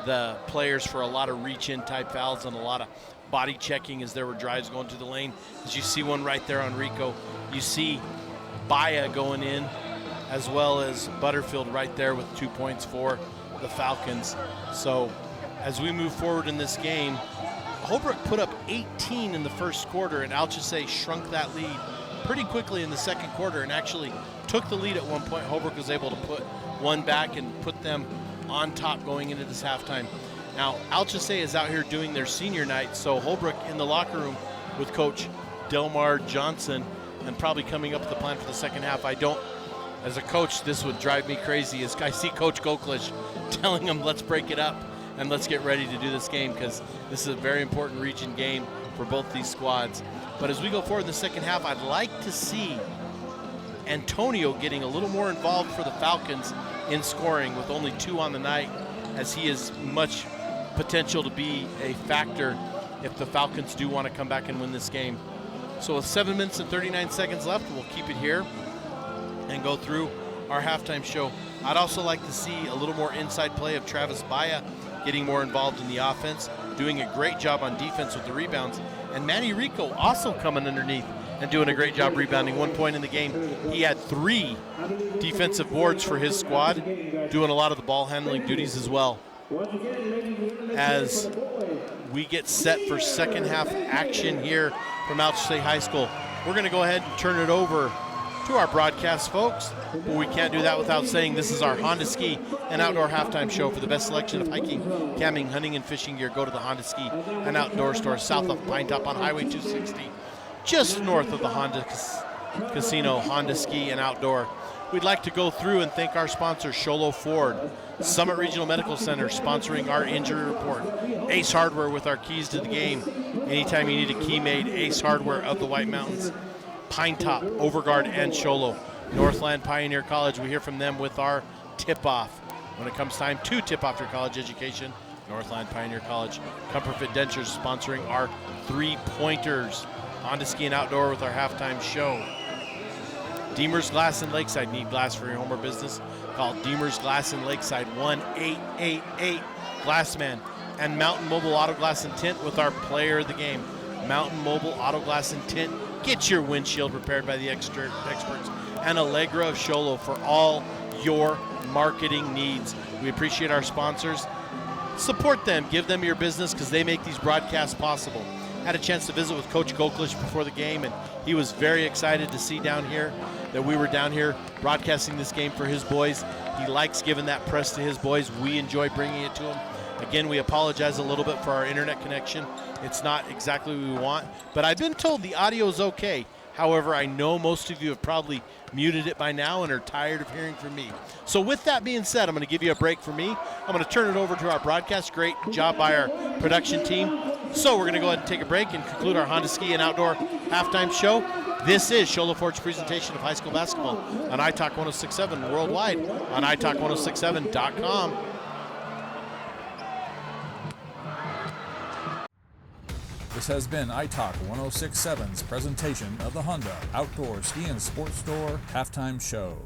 the players for a lot of reach-in type fouls and a lot of body checking as there were drives going through the lane. As you see one right there on Rico, you see Baya going in, as well as Butterfield right there with 2 points for the Falcons. So as we move forward in this game, Holbrook put up 18 in the first quarter, and ALCHESAY shrunk that lead pretty quickly in the second quarter and actually took the lead at one point. Holbrook was able to put one back and put them on top going into this halftime. Now, ALCHESAY is out here doing their senior night, so Holbrook in the locker room with Coach Delmar Johnson, and probably coming up with the plan for the second half. As a coach, this would drive me crazy. As I see Coach Goklish telling him, let's break it up and let's get ready to do this game, because this is a very important region game for both these squads. But as we go forward in the second half, I'd like to see Antonio getting a little more involved for the Falcons in scoring, with only 2 on the night, as he has much potential to be a factor if the Falcons do want to come back and win this game. So with 7 minutes and 39 seconds left, we'll keep it here and go through our halftime show. I'd also like to see a little more inside play of Travis Baya getting more involved in the offense, doing a great job on defense with the rebounds, and Manny Rico also coming underneath and doing a great job rebounding. 1 point in the game. He had 3 defensive boards for his squad, doing a lot of the ball handling duties as well. As we get set for second half action here from ALCHESAY High School, we're going to go ahead and turn it over to our broadcast folks, but we can't do that without saying this is our Honda Ski and Outdoor Halftime Show. For the best selection of hiking, camping, hunting, and fishing gear, go to the Honda Ski and Outdoor Store south of Pine Top on Highway 260, just north of the Honda Casino, Honda Ski and Outdoor. We'd like to go through and thank our sponsors, Sholo Ford, Summit Regional Medical Center sponsoring our injury report, Ace Hardware with our keys to the game. Anytime you need a key made, Ace Hardware of the White Mountains, Pine Top, Overguard, and Sholo. Northland Pioneer College, we hear from them with our tip-off. When it comes time to tip off your college education, Northland Pioneer College. Comfort Fit Dentures sponsoring our 3-pointers. Honda Ski and Outdoor with our halftime show. Deemer's Glass in Lakeside. Need glass for your home or business? Call Deemer's Glass in Lakeside, 1-888-GLASSMAN. And Mountain Mobile Auto Glass and Tint with our player of the game. Mountain Mobile Auto Glass and Tint. Get your windshield repaired by the experts. And Allegra of Sholo for all your marketing needs. We appreciate our sponsors. Support them. Give them your business, because they make these broadcasts possible. Had a chance to visit with Coach Goklish before the game, and he was very excited to see down here that we were down here broadcasting this game for his boys. He likes giving that press to his boys. We enjoy bringing it to him. Again, we apologize a little bit for our internet connection. It's not exactly what we want, but I've been told the audio is okay. However, I know most of you have probably muted it by now and are tired of hearing from me. So with that being said, I'm going to give you a break for me. I'm going to turn it over to our broadcast. Great job by our production team. So we're going to go ahead and take a break and conclude our Honda Ski and Outdoor halftime show. This is Sholo Ford's presentation of high school basketball on iTalk 106.7 worldwide on iTalk1067.com. This has been iTalk 106.7's presentation of the Honda Outdoor Ski and Sports Store halftime show.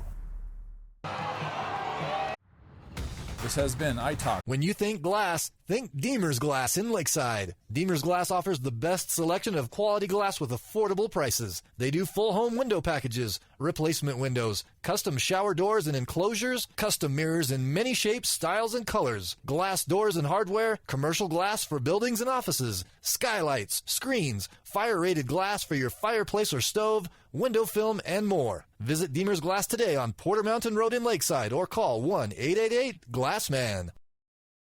This has been iTalk. When you think glass, think Deemer's Glass in Lakeside. Deemer's Glass offers the best selection of quality glass with affordable prices. They do full home window packages, replacement windows, custom shower doors and enclosures, custom mirrors in many shapes, styles, and colors, glass doors and hardware, commercial glass for buildings and offices, skylights, screens, fire-rated glass for your fireplace or stove, window film, and more. Visit Deemer's Glass today on Porter Mountain Road in Lakeside or call 1-888-GLASSMAN.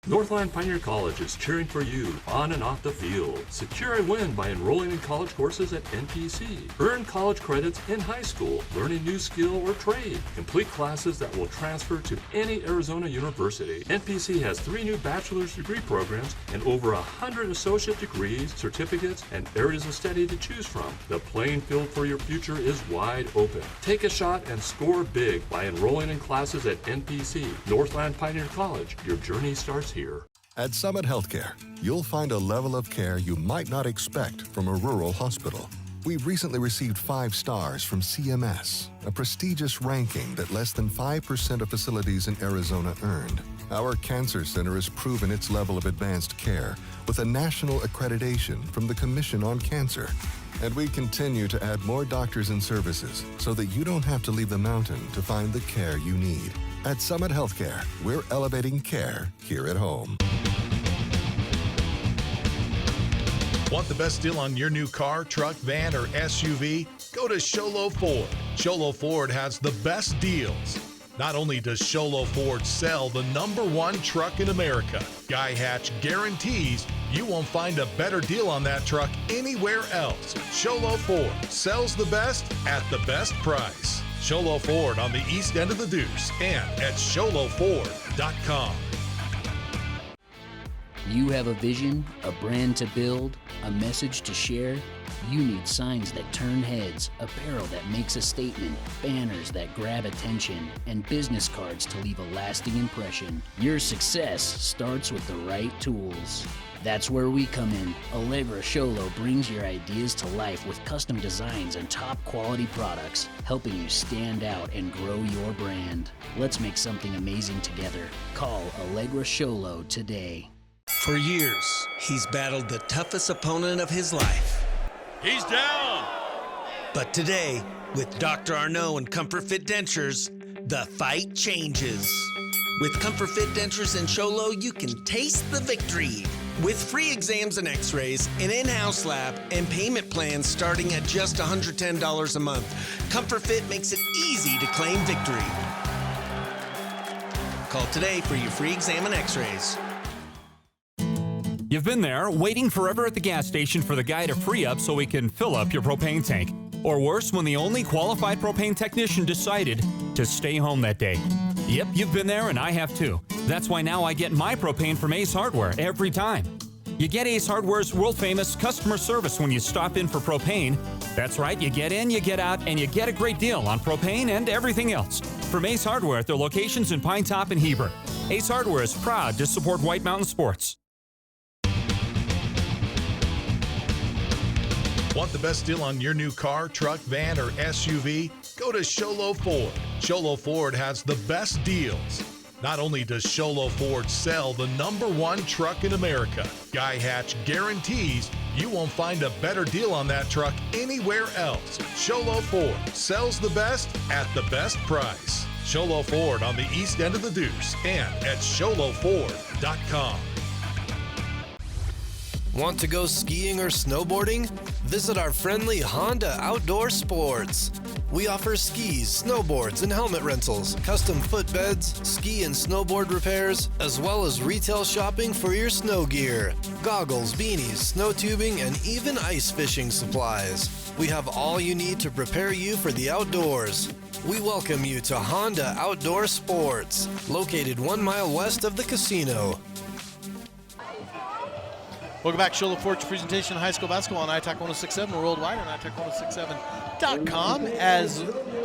Northland Pioneer College is cheering for you on and off the field. Secure a win by enrolling in college courses at NPC. Earn college credits in high school, learn a new skill or trade. Complete classes that will transfer to any Arizona university. NPC has 3 new bachelor's degree programs and over 100 associate degrees, certificates, and areas of study to choose from. The playing field for your future is wide open. Take a shot and score big by enrolling in classes at NPC. Northland Pioneer College. Your journey starts here. At Summit Healthcare, you'll find a level of care you might not expect from a rural hospital. We've recently received 5 stars from CMS, a prestigious ranking that less than 5% of facilities in Arizona earned. Our cancer center has proven its level of advanced care with a national accreditation from the Commission on Cancer. And we continue to add more doctors and services so that you don't have to leave the mountain to find the care you need. At Summit Healthcare, we're elevating care here at home. Want the best deal on your new car, truck, van, or SUV? Go to Sholo Ford. Sholo Ford has the best deals. Not only does Sholo Ford sell the #1 truck in America, Guy Hatch guarantees You won't find a better deal on that truck anywhere else. Sholo Ford sells the best at the best price. Sholo Ford on the east end of the Deuce and at sholoford.com. You have a vision, a brand to build, a message to share? You need signs that turn heads, apparel that makes a statement, banners that grab attention, and business cards to leave a lasting impression. Your success starts with the right tools. That's where we come in. Allegra Sholo brings your ideas to life with custom designs and top quality products, helping you stand out and grow your brand. Let's make something amazing together. Call Allegra Sholo today. For years, he's battled the toughest opponent of his life. He's down! But today, with Dr. Arnault and Comfort Fit Dentures, the fight changes. With Comfort Fit Dentures and Sholo, you can taste the victory. With free exams and x-rays, an in-house lab, and payment plans starting at just $110 a month, Comfort Fit makes it easy to claim victory. Call today for your free exam and x-rays. You've been there, waiting forever at the gas station for the guy to free up so he can fill up your propane tank. Or worse, when the only qualified propane technician decided to stay home that day. Yep, you've been there and I have too. That's why now I get my propane from Ace Hardware every time. You get Ace Hardware's world-famous customer service when you stop in for propane. That's right, you get in, you get out, and you get a great deal on propane and everything else. From Ace Hardware at their locations in Pine Top and Heber. Ace Hardware is proud to support White Mountain Sports. Want the best deal on your new car, truck, van, or SUV? Go to Sholo Ford. Sholo Ford has the best deals. Not only does Sholo Ford sell the #1 truck in America, Guy Hatch guarantees you won't find a better deal on that truck anywhere else. Sholo Ford sells the best at the best price. Sholo Ford on the east end of the Deuce and at sholoford.com. Want to go skiing or snowboarding? Visit our friendly Honda Outdoor Sports. We offer skis, snowboards, and helmet rentals, custom footbeds, ski and snowboard repairs, as well as retail shopping for your snow gear, goggles, beanies, snow tubing, and even ice fishing supplies. We have all you need to prepare you for the outdoors. We welcome you to Honda Outdoor Sports, located 1 mile west of the casino. Welcome back to Sholo Ford's presentation of high school basketball on iTalk 1067 worldwide on iTalk1067.com as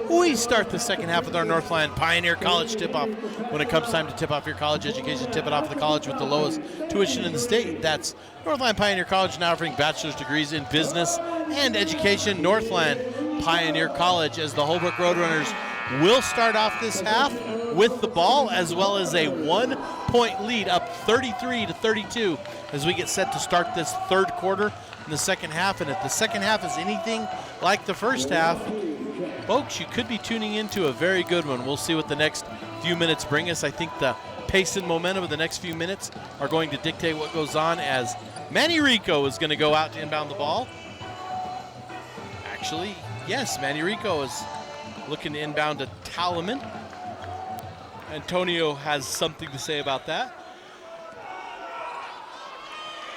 we start the second half with our Northland Pioneer College tip-off. When it comes time to tip off your college education, tip it off at the college with the lowest tuition in the state. That's Northland Pioneer College, now offering bachelor's degrees in business and education. Northland Pioneer College, as the Holbrook Roadrunners will start off this half with the ball, as well as a 1-point lead, up 33-32 as we get set to start this third quarter in the second half. And if the second half is anything like the first half, folks, you could be tuning into a very good one. We'll see what the next few minutes bring us. I think the pace and momentum of the next few minutes are going to dictate what goes on, as Manny Rico is going to go out to inbound the ball. Actually, yes, Manny Rico is looking to inbound to Talaman. Antonio has something to say about that.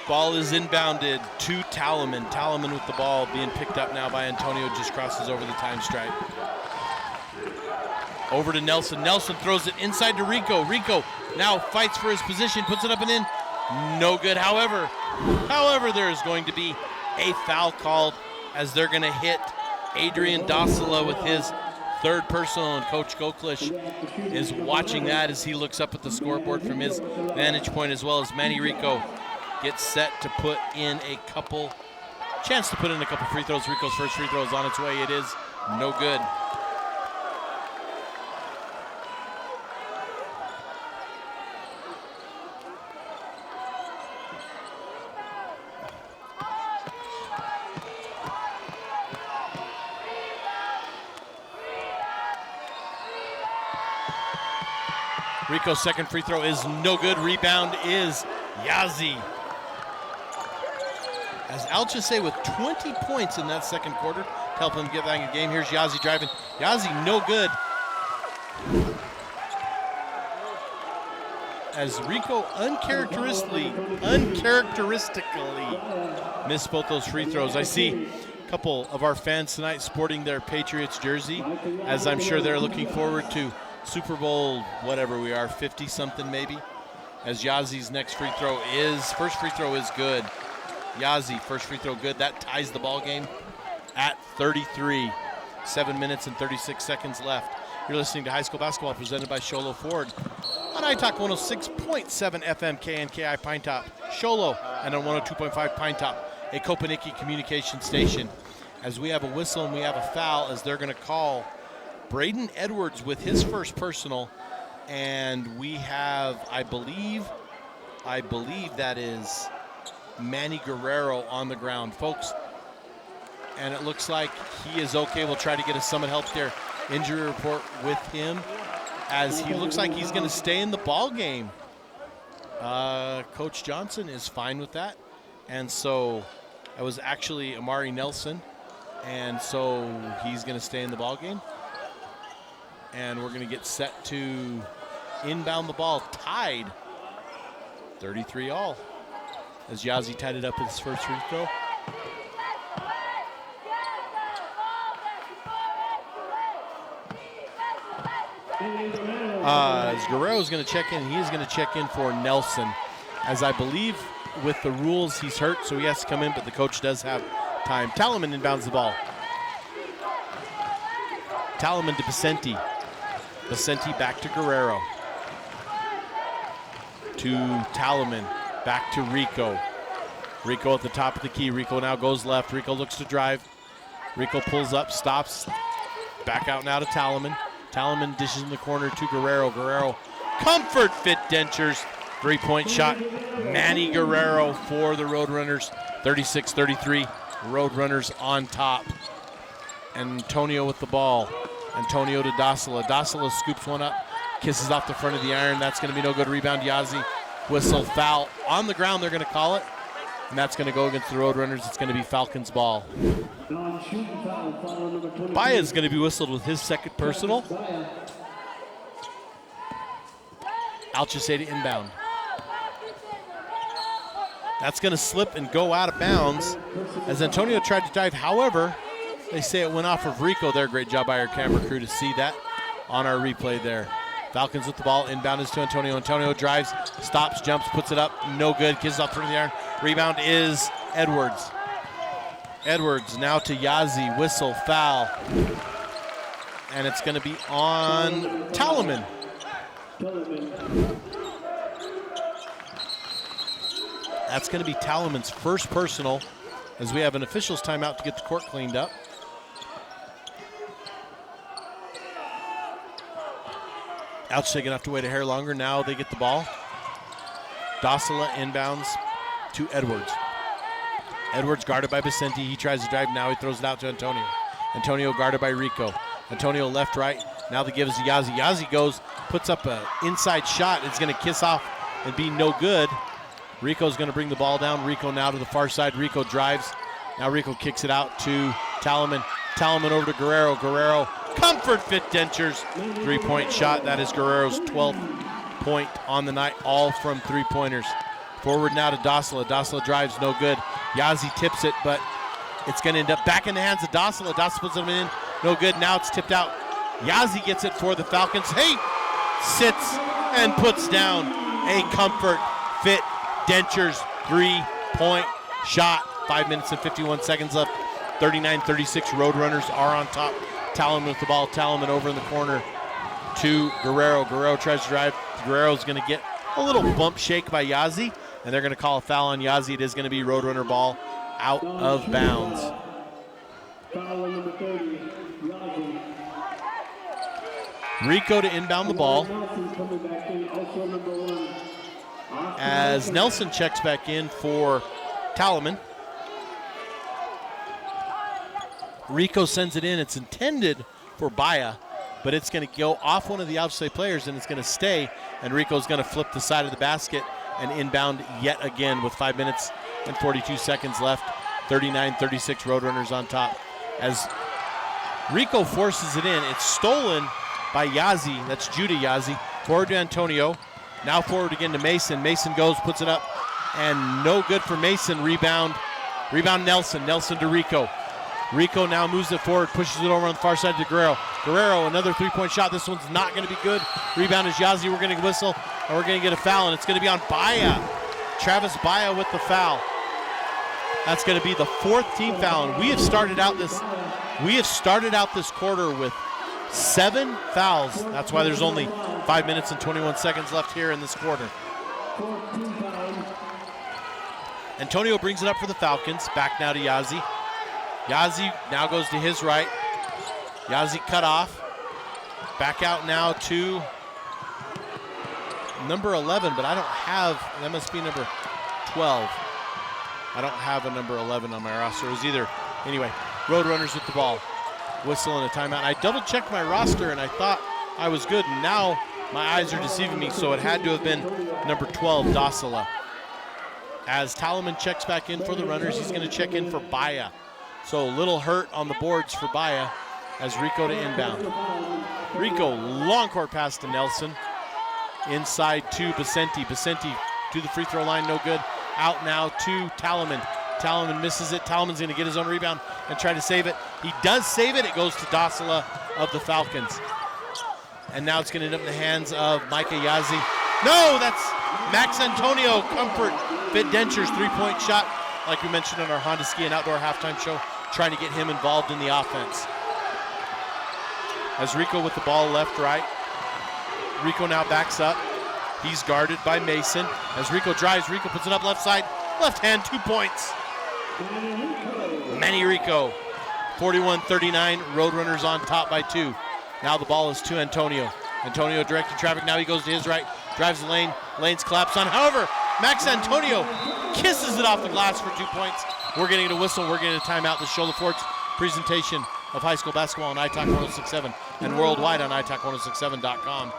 Ball is inbounded to Talaman. Talaman with the ball being picked up now by Antonio, just crosses over the time stripe. Over to Nelson. Nelson throws it inside to Rico. Rico now fights for his position, puts it up and in. No good, however, there is going to be a foul called as they're going to hit Adrian Dossala with his third personal, and Coach Goklish is watching that as he looks up at the scoreboard from his vantage point, as well as Manny Rico gets set to put in a couple free throws. Rico's first free throw is on its way. It is no good. Rico's second free throw is no good. Rebound is Yazzie. As ALCHESAY with 20 points in that second quarter to help him get back in the game. Here's Yazzie driving. Yazzie no good. as Rico uncharacteristically missed both those free throws. I see a couple of our fans tonight sporting their Patriots jersey, as I'm sure they're looking forward to Super Bowl, whatever we are, 50-something maybe, as Yazi's next free throw first free throw is good. Yazi, first free throw good. That ties the ball game at 33. 7 minutes and 36 seconds left. You're listening to High School Basketball presented by Sholo Ford on iTalk 106.7 FM KNKI Pine Top, Sholo, and on 102.5 Pine Top, a Kopaniki communication station. As we have a whistle and we have a foul, as they're going to call Braden Edwards with his first personal, and we have, I believe that is Manny Guerrero on the ground, folks. And it looks like he is okay. We'll try to get a Summit Healthcare injury report with him, as he looks like he's going to stay in the ball game. Coach Johnson is fine with that. And so it was actually Amari Nelson. And so he's going to stay in the ball game. And we're going to get set to inbound the ball, tied 33 all, as Yazi tied it up with his first free throw. As Guerrero's going to check in, he is going to check in for Nelson, as I believe with the rules he's hurt, so he has to come in, but the coach does have time. Talaman inbounds the ball. Talaman to Vicente. Vicente back to Guerrero. To Talaman, back to Rico. Rico at the top of the key. Rico now goes left. Rico looks to drive. Rico pulls up, stops. Back out now to Talaman. Talaman dishes in the corner to Guerrero. Guerrero, comfort fit dentures. 3-point shot. Manny Guerrero for the Roadrunners. 36-33. Roadrunners on top. Antonio with the ball. Antonio to Dasila. Dasila scoops one up. Kisses off the front of the iron. That's going to be no good. Rebound, Yazi. Whistle, foul. On the ground, they're going to call it. And that's going to go against the Roadrunners. It's going to be Falcons ball. Baez is going to be whistled with his second personal. ALCHESAY to inbound. That's going to slip and go out of bounds as Antonio tried to dive. However, they say it went off of Rico there. Great job by our camera crew to see that on our replay there. Falcons with the ball. Inbound is to Antonio. Antonio drives, stops, jumps, puts it up. No good. Kisses off front of the iron. Rebound is Edwards. Edwards now to Yazi. Whistle, foul. And it's going to be on Talaman. That's going to be Talaman's first personal, as we have an official's timeout to get the court cleaned up. ALCHESAY going to have to wait a hair longer. Now they get the ball. Dasila inbounds to Edwards. Edwards guarded by Vicente. He tries to drive. Now he throws it out to Antonio. Antonio guarded by Rico. Antonio left, right. Now the give is to Yazi. Yazi goes, puts up an inside shot. It's going to kiss off and be no good. Rico's going to bring the ball down. Rico now to the far side. Rico drives. Now Rico kicks it out to Talaman. Talaman over to Guerrero. Guerrero, comfort fit dentures. 3-point shot. That is Guerrero's 12th point on the night, all from three-pointers. Forward now to Dasila. Dasila drives, no good. Yazi tips it, but it's going to end up back in the hands of Dasila. Dasila puts it in, no good. Now it's tipped out. Yazi gets it for the Falcons. Hey, sits and puts down a comfort fit dentures 3-point shot. 5 minutes and 51 seconds left. 39-36. Roadrunners are on top. Talaman with the ball. Talaman over in the corner to Guerrero. Guerrero tries to drive. Guerrero's going to get a little bump shake by Yazi, and they're going to call a foul on Yazi. It is going to be Roadrunner ball out of bounds. Rico to inbound the ball as Nelson checks back in for Talaman. Rico sends it in. It's intended for Baya, but it's going to go off one of the ALCHESAY players, and it's going to stay, and Rico's going to flip the side of the basket and inbound yet again with 5 minutes and 42 seconds left. 39-36, Roadrunners on top. As Rico forces it in, it's stolen by Yazi. That's Judah Yazi. Forward to Antonio. Now forward again to Mason. Mason goes, puts it up, and no good for Mason. Rebound Nelson. Nelson to Rico. Rico now moves it forward, pushes it over on the far side to Guerrero. Guerrero, another three-point shot. This one's not going to be good. Rebound is Yazzie. We're going to whistle, and we're going to get a foul, and it's going to be on Baya. Travis Baya with the foul. That's going to be the fourth team foul, and we have started out this quarter with 7 fouls. That's why there's only 5 minutes and 21 seconds left here in this quarter. Antonio brings it up for the Falcons. Back now to Yazzie. Yazzie now goes to his right. Yazzie cut off. Back out now to number 11, but I don't have, that must be number 12. I don't have a number 11 on my roster. It was either, anyway, Roadrunners with the ball. Whistle and a timeout. I double checked my roster and I thought I was good, and now my eyes are deceiving me, so it had to have been number 12, Dasila. As Talaman checks back in for the Runners, he's going to check in for Baya. So a little hurt on the boards for Baya as Rico to inbound. Rico, long court pass to Nelson. Inside to Basenti. Basenti to the free throw line, no good. Out now to Talaman. Talaman misses it. Talaman's going to get his own rebound and try to save it. He does save it. It goes to Dasila of the Falcons. And now it's going to end up in the hands of Micah Yazzie. No, that's Max Antonio. Comfort Fit Dentures three-point shot. Like we mentioned on our Honda Ski and Outdoor halftime show, trying to get him involved in the offense. As Rico with the ball left, right. Rico now backs up. He's guarded by Mason. As Rico drives, Rico puts it up left side. Left hand, 2 points. Manny Rico. 41-39, Roadrunners on top by 2. Now the ball is to Antonio. Antonio directing traffic. Now he goes to his right. Drives the lane. Lane's collapsed on. However, Max Antonio kisses it off the glass for 2 points. We're getting a whistle. We're getting a timeout. The Show Forts presentation of high school basketball on iTalk 1067 and worldwide on iTalk1067.com.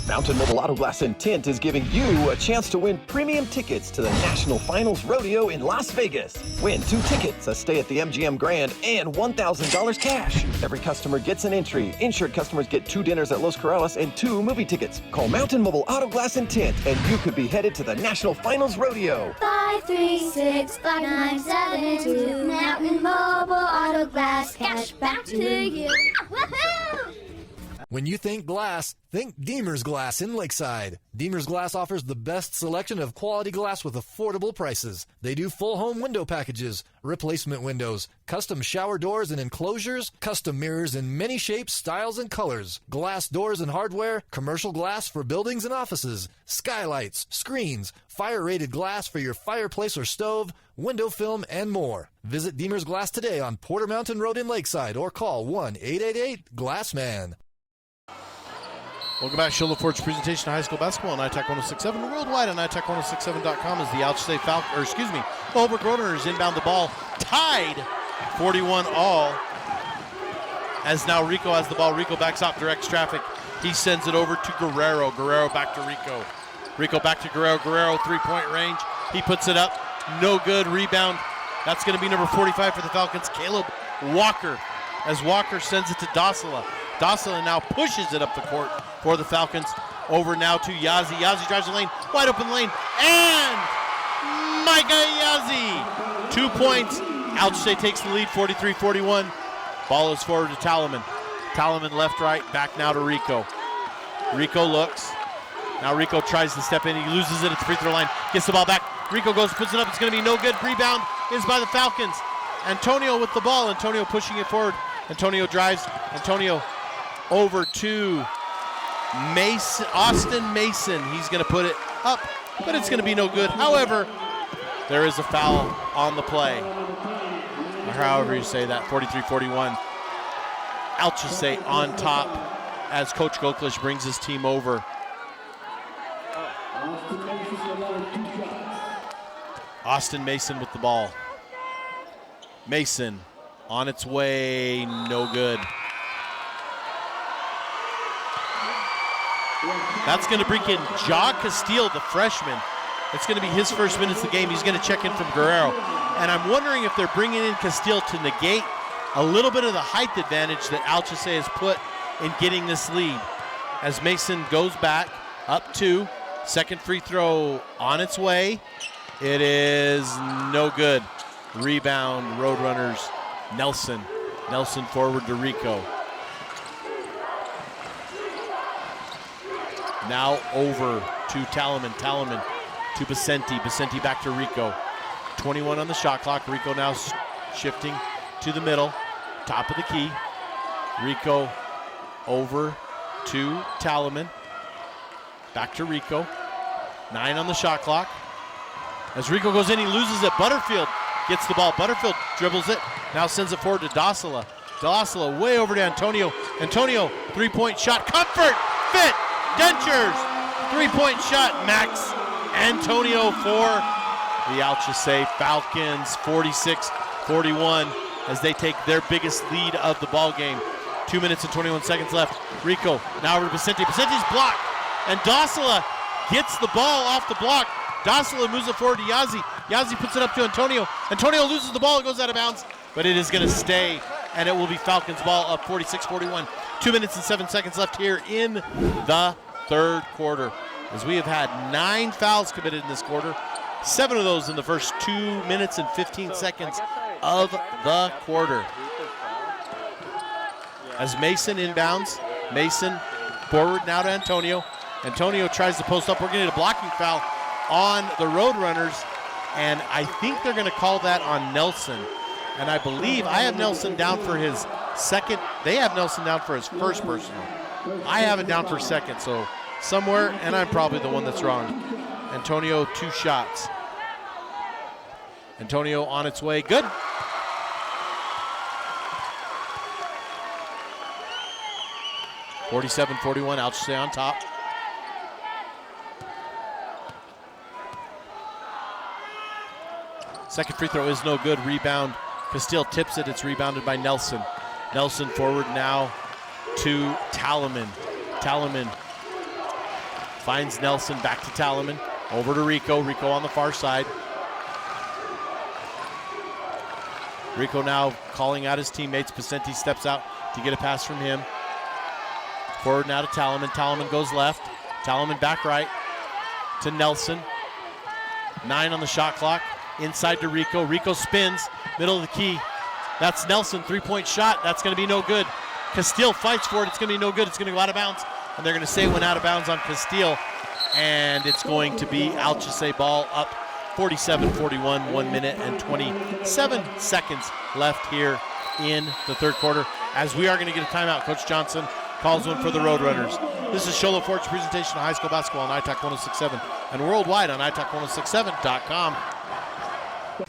Mountain Mobile Auto Glass and Tint is giving you a chance to win premium tickets to the National Finals Rodeo in Las Vegas. Win 2 tickets, a stay at the MGM Grand, and $1,000 cash. Every customer gets an entry. Insured customers get 2 dinners at Los Corrales and 2 movie tickets. Call Mountain Mobile Auto Glass and Tint, and you could be headed to the National Finals Rodeo. 536-5972. Mountain Mobile Auto Glass, cash back to you. Woohoo! When you think glass, think Deemer's Glass in Lakeside. Deemer's Glass offers the best selection of quality glass with affordable prices. They do full home window packages, replacement windows, custom shower doors and enclosures, custom mirrors in many shapes, styles, and colors, glass doors and hardware, commercial glass for buildings and offices, skylights, screens, fire-rated glass for your fireplace or stove, window film, and more. Visit Deemer's Glass today on Porter Mountain Road in Lakeside or call 1-888-GLASSMAN. Welcome back to Show Fort's presentation of high school basketball on iTalk 1067 and worldwide on iTalk1067.com as the ALCHESAY Falcons, the HOLBROOK Roadrunners inbound the ball, tied 41 all. As now Rico has the ball. Rico backs up, directs traffic. He sends it over to Guerrero. Guerrero back to Rico. Rico back to Guerrero. Guerrero 3-point range. He puts it up. No good. Rebound. That's going to be number 45 for the Falcons, Caleb Walker. As Walker sends it to Dasila. Dasila now pushes it up the court for the Falcons. Over now to Yazzie. Yazzie drives the lane. Wide open lane. And Micah Yazzie. 2 points. ALCHESAY takes the lead, 43-41. Ball is forward to Talaman. Talaman left, right. Back now to Rico. Rico looks. Now Rico tries to step in. He loses it at the free throw line. Gets the ball back. Rico goes, puts it up. It's going to be no good. Rebound is by the Falcons. Antonio with the ball. Antonio pushing it forward. Antonio drives. Antonio over to Mason, Austin Mason. He's going to put it up, but it's going to be no good. However, there is a foul on the play. Or however you say that, 43-41. ALCHESAY on top as Coach Goklish brings his team over. Austin Mason with the ball. Mason on its way, no good. That's going to bring in Ja Castile, the freshman. It's going to be his first minutes of the game. He's going to check in from Guerrero. And I'm wondering if they're bringing in Castile to negate a little bit of the height advantage that ALCHESAY has put in getting this lead. As Mason goes back, up 2, second free throw on its way. It is no good. Rebound, Roadrunners, Nelson. Nelson forward to Rico. Now over to Talaman. Talaman to Vicente. Vicente back to Rico. 21 on the shot clock. Rico now shifting to the middle. Top of the key. Rico over to Talaman. Back to Rico. 9 on the shot clock. As Rico goes in, he loses it. Butterfield gets the ball. Butterfield dribbles it. Now sends it forward to Dosala. Dosala way over to Antonio. Antonio, three-point shot. Comfort! Fit! Dentures! Three-point shot. Max Antonio for the ALCHESAY Falcons. 46-41 as they take their biggest lead of the ball game. 2 minutes and 21 seconds left. Rico now over to Vicente. Vicente's blocked. And Dosala gets the ball off the block. Dosala moves it forward to Yazzie. Yazzie puts it up to Antonio. Antonio loses the ball. It goes out of bounds. But it is going to stay. And it will be Falcons ball up 46-41. 2 minutes and 7 seconds left here in the third quarter. As we have had 9 fouls committed in this quarter. 7 of those in the first 2 minutes and 15 seconds of the quarter. As Mason inbounds. Mason forward now to Antonio. Antonio tries to post up. We're going to get a blocking foul on the Roadrunners, and I think they're going to call that on Nelson. And I believe I have Nelson down for his second. They have Nelson down for his first personal. I have it down for second, so somewhere, and I'm probably the one that's wrong. Antonio, 2 shots. Antonio on its way. Good. (47-41), ALCHESAY on top. Second free throw is no good. Rebound. Castile tips it. It's rebounded by Nelson. Nelson forward now to Talaman. Talaman finds Nelson. Back to Talaman. Over to Rico. Rico on the far side. Rico now calling out his teammates. Vicente steps out to get a pass from him. Forward now to Talaman. Talaman goes left. Talaman back right to Nelson. 9 on the shot clock. Inside to Rico. Rico spins. Middle of the key. That's Nelson. 3-point shot. That's going to be no good. Castile fights for it. It's going to be no good. It's going to go out of bounds. And they're going to say it went out of bounds on Castile. And it's going to be ALCHESAY ball up 47-41. 1 minute and 27 seconds left here in the third quarter. As we are going to get a timeout. Coach Johnson calls one for the Roadrunners. This is Sholo Ford's presentation of high school basketball on iTalk 106.7 and worldwide on iTalk1067.com.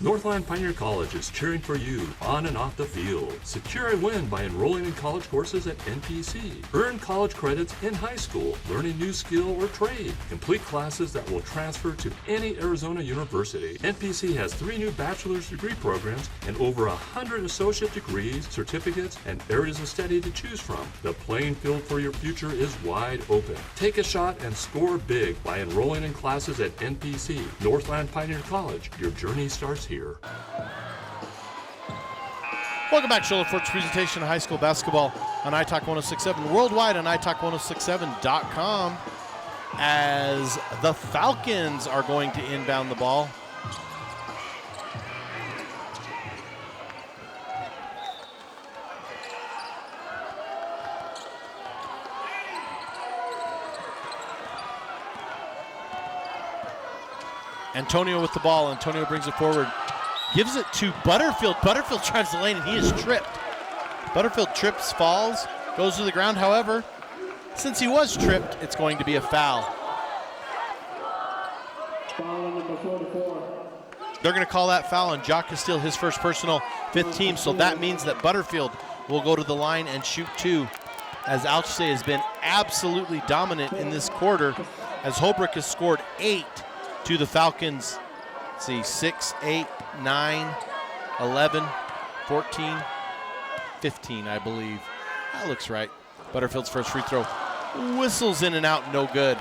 Northland Pioneer College is cheering for you on and off the field. Secure a win by enrolling in college courses at NPC. Earn college credits in high school, learn a new skill or trade. Complete classes that will transfer to any Arizona university. NPC has 3 new bachelor's degree programs and over 100 associate degrees, certificates, and areas of study to choose from. The playing field for your future is wide open. Take a shot and score big by enrolling in classes at NPC. Northland Pioneer College. Your journey starts here. Welcome back to Sholo Ford's presentation of high school basketball on iTalk 106.7, worldwide on iTalk1067.com, as the Falcons are going to inbound the ball. Antonio with the ball. Antonio brings it forward. Gives it to Butterfield. Butterfield tries the lane and he is tripped. Butterfield trips, falls, goes to the ground. However, since he was tripped, it's going to be a foul. Foul number 44. They're going to call that foul on Jock Castile, his first personal, 5th team. So that means that Butterfield will go to the line and shoot 2, as ALCHESAY has been absolutely dominant in this quarter, as Holbrook has scored 8 to the Falcons. Let's see, 6, 8, 9, 11, 14, 15, I believe. That looks right. Butterfield's first free throw whistles in and out, no good.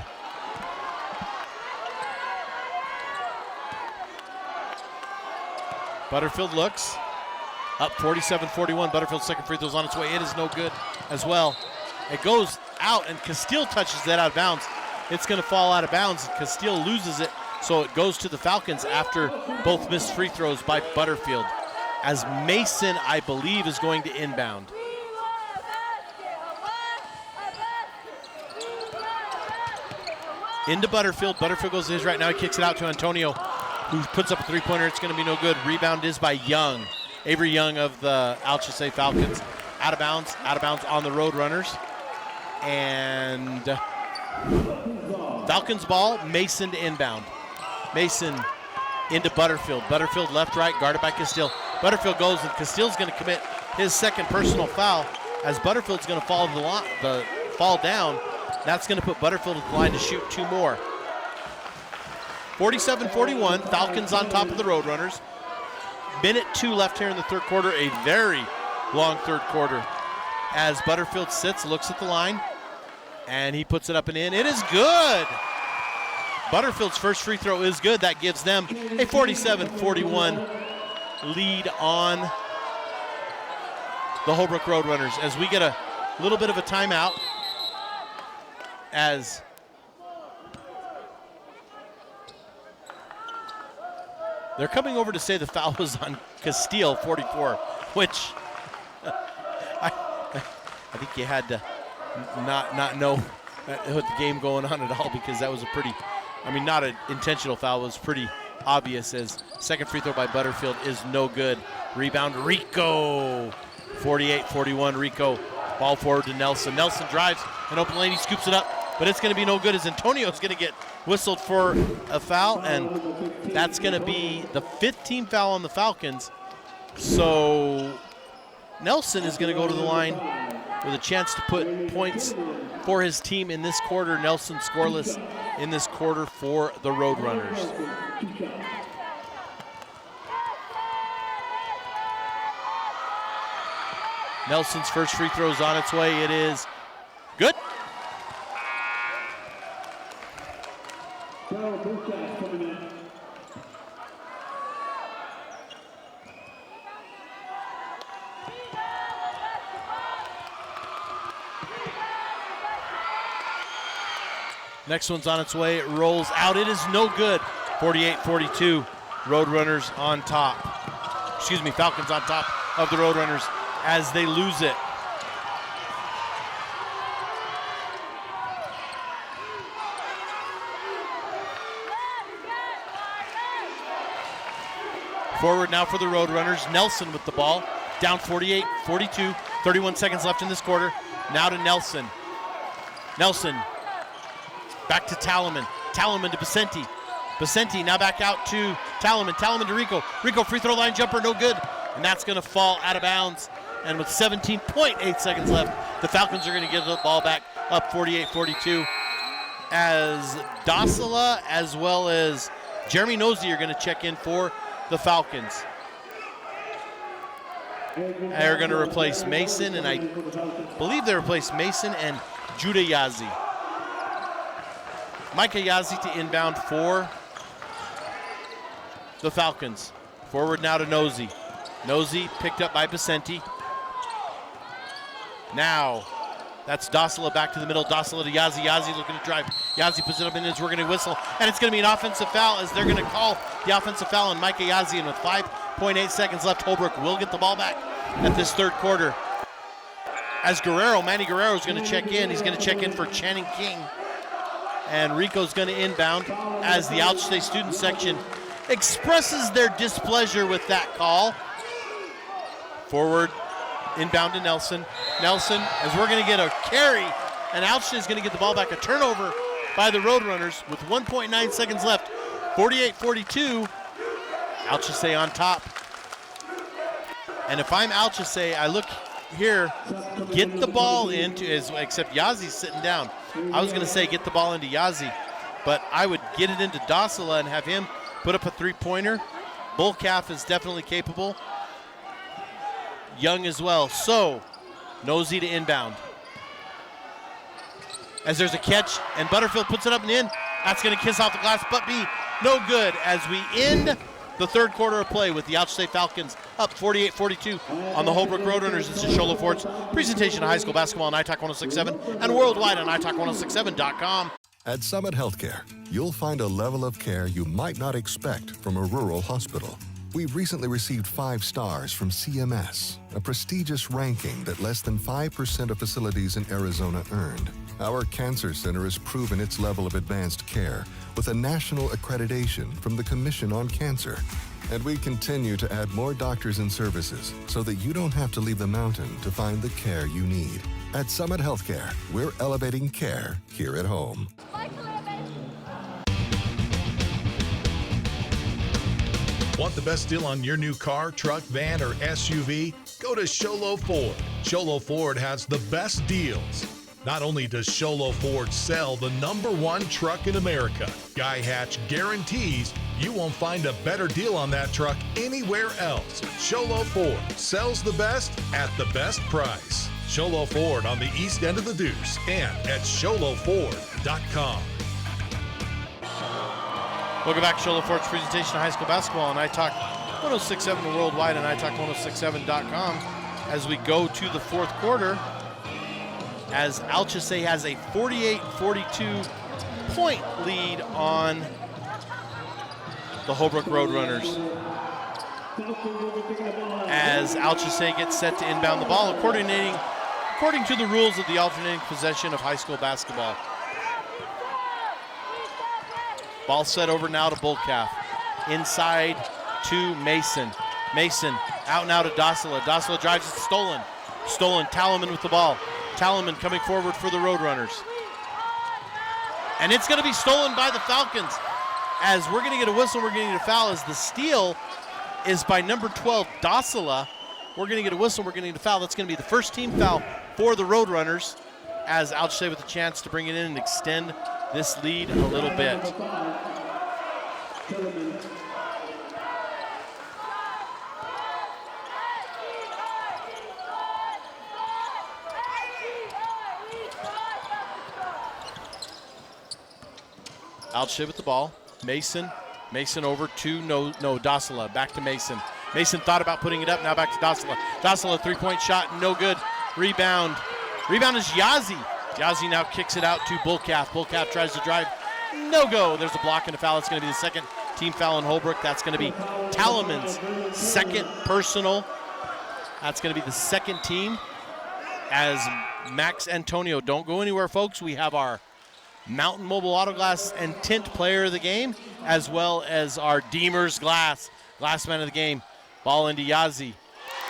Butterfield looks, Up 47-41. Butterfield's second free throw's on its way. It is no good as well. It goes out, and Castile touches that out of bounds. It's going to fall out of bounds. Castile loses it, so it goes to the Falcons after both missed free throws by Butterfield. As Mason, I believe, is going to inbound. Into Butterfield. Butterfield goes to his right now. He kicks it out to Antonio, who puts up a three-pointer. It's going to be no good. Rebound is by Young. Avery Young of the ALCHESAY Falcons. Out of bounds on the Roadrunners. And Falcons ball, Mason to inbound. Mason into Butterfield. Butterfield left, right, guarded by Castile. Butterfield goes, and Castile's going to commit his second personal foul as Butterfield's going to fall down. That's going to put Butterfield at the line to shoot two more. 47-41, Falcons on top of the Roadrunners. Minute 2 left here in the third quarter, a very long third quarter. As Butterfield sits, looks at the line, and he puts it up and in. It is good. Butterfield's first free throw is good. That gives them a 47-41 lead on the Holbrook Roadrunners as we get a little bit of a timeout as they're coming over to say the foul was on Castile, 44, which I think you had to not know with the game going on at all, because that was a pretty, not an intentional foul, it was pretty obvious, as second free throw by Butterfield is no good. Rebound, Rico. 48-41, Rico. Ball forward to Nelson. Nelson drives an open lane, he scoops it up, but it's going to be no good as Antonio's going to get whistled for a foul, and that's going to be the 15th foul on the Falcons. So Nelson is going to go to the line with a chance to put points for his team in this quarter. Nelson scoreless in this quarter for the Roadrunners. Nelson's first free throw is on its way. It is good. Next one's on its way. It rolls out. It is no good. 48-42. Roadrunners on top. Falcons on top of the Roadrunners as they lose it. Forward now for the Roadrunners. Nelson with the ball. Down 48-42. 31 seconds left in this quarter. Now to Nelson. Nelson back to Talaman. Talaman to Vicente. Vicente now back out to Talaman. Talaman to Rico. Rico free throw line jumper, no good. And that's going to fall out of bounds. And with 17.8 seconds left, the Falcons are going to give the ball back up 48-42 as Docila as well as Jeremy Nosey are going to check in for the Falcons. They're going to replace Mason, and I believe they replaced Mason and Judah Yazzie. Micah Yazzie to inbound for the Falcons. Forward now to Nosey. Nosey picked up by Vicente. Now, that's Docila back to the middle. Docila to Yazzie. Yazzie looking to drive. Yazzie puts it up in his. We're going to whistle. And it's going to be an offensive foul as they're going to call the offensive foul on Micah Yazzie. And with 5.8 seconds left, Holbrook will get the ball back at this third quarter. As Manny Guerrero is going to check in. He's going to check in for Channing King. And Rico's going to inbound as the ALCHESAY student section expresses their displeasure with that call. Forward, inbound to Nelson. Nelson, as we're going to get a carry, and ALCHESAY is going to get the ball back. A turnover by the Roadrunners with 1.9 seconds left. 48-42, ALCHESAY on top. And if I'm ALCHESAY, I look here, get the ball into, except Yazzie's sitting down. I was going to say get the ball into Yazzie, but I would get it into Docila and have him put up a three-pointer. Bullcalf is definitely capable. Young as well. So, Nosey to inbound. As there's a catch, and Butterfield puts it up and in. That's going to kiss off the glass, but be no good as we end the third quarter of play with the ALCHESAY Falcons up 48-42 on the Holbrook Roadrunners. This is Shola Ford's presentation of high school basketball on iTalk 106.7 and worldwide on iTalk1067.com. At Summit Healthcare, you'll find a level of care you might not expect from a rural hospital. We've recently received 5 stars from CMS, a prestigious ranking that less than 5% of facilities in Arizona earned. Our cancer center has proven its level of advanced care with a national accreditation from the Commission on Cancer. And we continue to add more doctors and services so that you don't have to leave the mountain to find the care you need. At Summit Healthcare, we're elevating care here at home. Want the best deal on your new car, truck, van, or SUV? Go to Sholo Ford. Sholo Ford has the best deals. Not only does Sholo Ford sell the #1 truck in America, Guy Hatch guarantees you won't find a better deal on that truck anywhere else. Sholo Ford sells the best at the best price. Sholo Ford on the east end of the Deuce and at sholoford.com. Welcome back to Shola Ford's presentation of high school basketball on iTalk 1067 worldwide and iTalk1067.com. As we go to the fourth quarter, as ALCHESAY has a 48-42 point lead on the Holbrook Roadrunners. As ALCHESAY gets set to inbound the ball, according to the rules of the alternating possession of high school basketball. Ball set over now to Bullcalf. Inside to Mason. Mason out now to Dossala. Dossala drives, it's stolen. Stolen, Talaman with the ball. Talaman coming forward for the Roadrunners. And it's going to be stolen by the Falcons. As we're going to get a whistle, we're going to get a foul. As the steal is by number 12, Dossala. We're going to get a whistle, we're going to get a foul. That's going to be the first team foul for the Roadrunners. As ALCHESAY with a chance to bring it in and extend this lead a little bit. ALCHESAY with the ball. Mason over to Dossala. Back to Mason. Mason thought about putting it up. Now back to Dossala. Dossala, 3-point shot, no good. Rebound is Yazzie. Yazzie now kicks it out to Bullcalf. Bullcalf tries to drive. No go. There's a block and a foul. It's going to be the second team foul in Holbrook. That's going to be Talaman's second personal. That's going to be the second team. As Max Antonio, don't go anywhere, folks. We have our Mountain Mobile Auto Glass and Tint player of the game, as well as our Deemers Glass man of the game. Ball into Yazzie.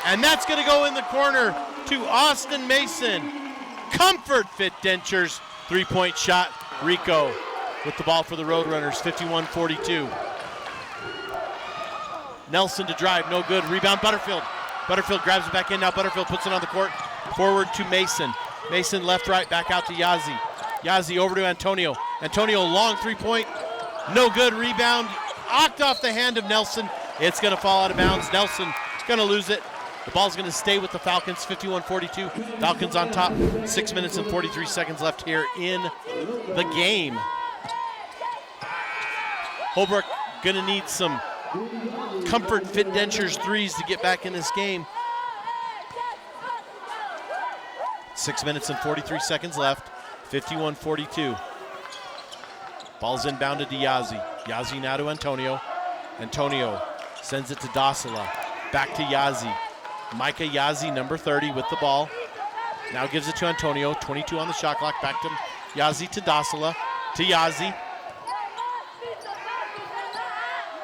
And that's going to go in the corner to Austin Mason. Comfort Fit Dentures, 3-point shot. Rico with the ball for the Roadrunners, 51-42. Nelson to drive, no good. Rebound, Butterfield. Butterfield grabs it back in now. Butterfield puts it on the court. Forward to Mason. Mason left, right, back out to Yazzie. Yazzie over to Antonio. Antonio, long 3-point. No good. Rebound, knocked off the hand of Nelson. It's going to fall out of bounds. Nelson going to lose it. The ball's going to stay with the Falcons, 51-42. Falcons on top, 6 minutes and 43 seconds left here in the game. Holbrook going to need some Comfort Fit Dentures threes to get back in this game. 6 minutes and 43 seconds left, 51-42. Ball's inbounded to Yazzie. Yazzie now to Antonio. Antonio sends it to Dossala. Back to Yazzie. Micah Yazzie, number 30, with the ball. Now gives it to Antonio. 22 on the shot clock. Back to Yazzie to Dossala. To Yazzie.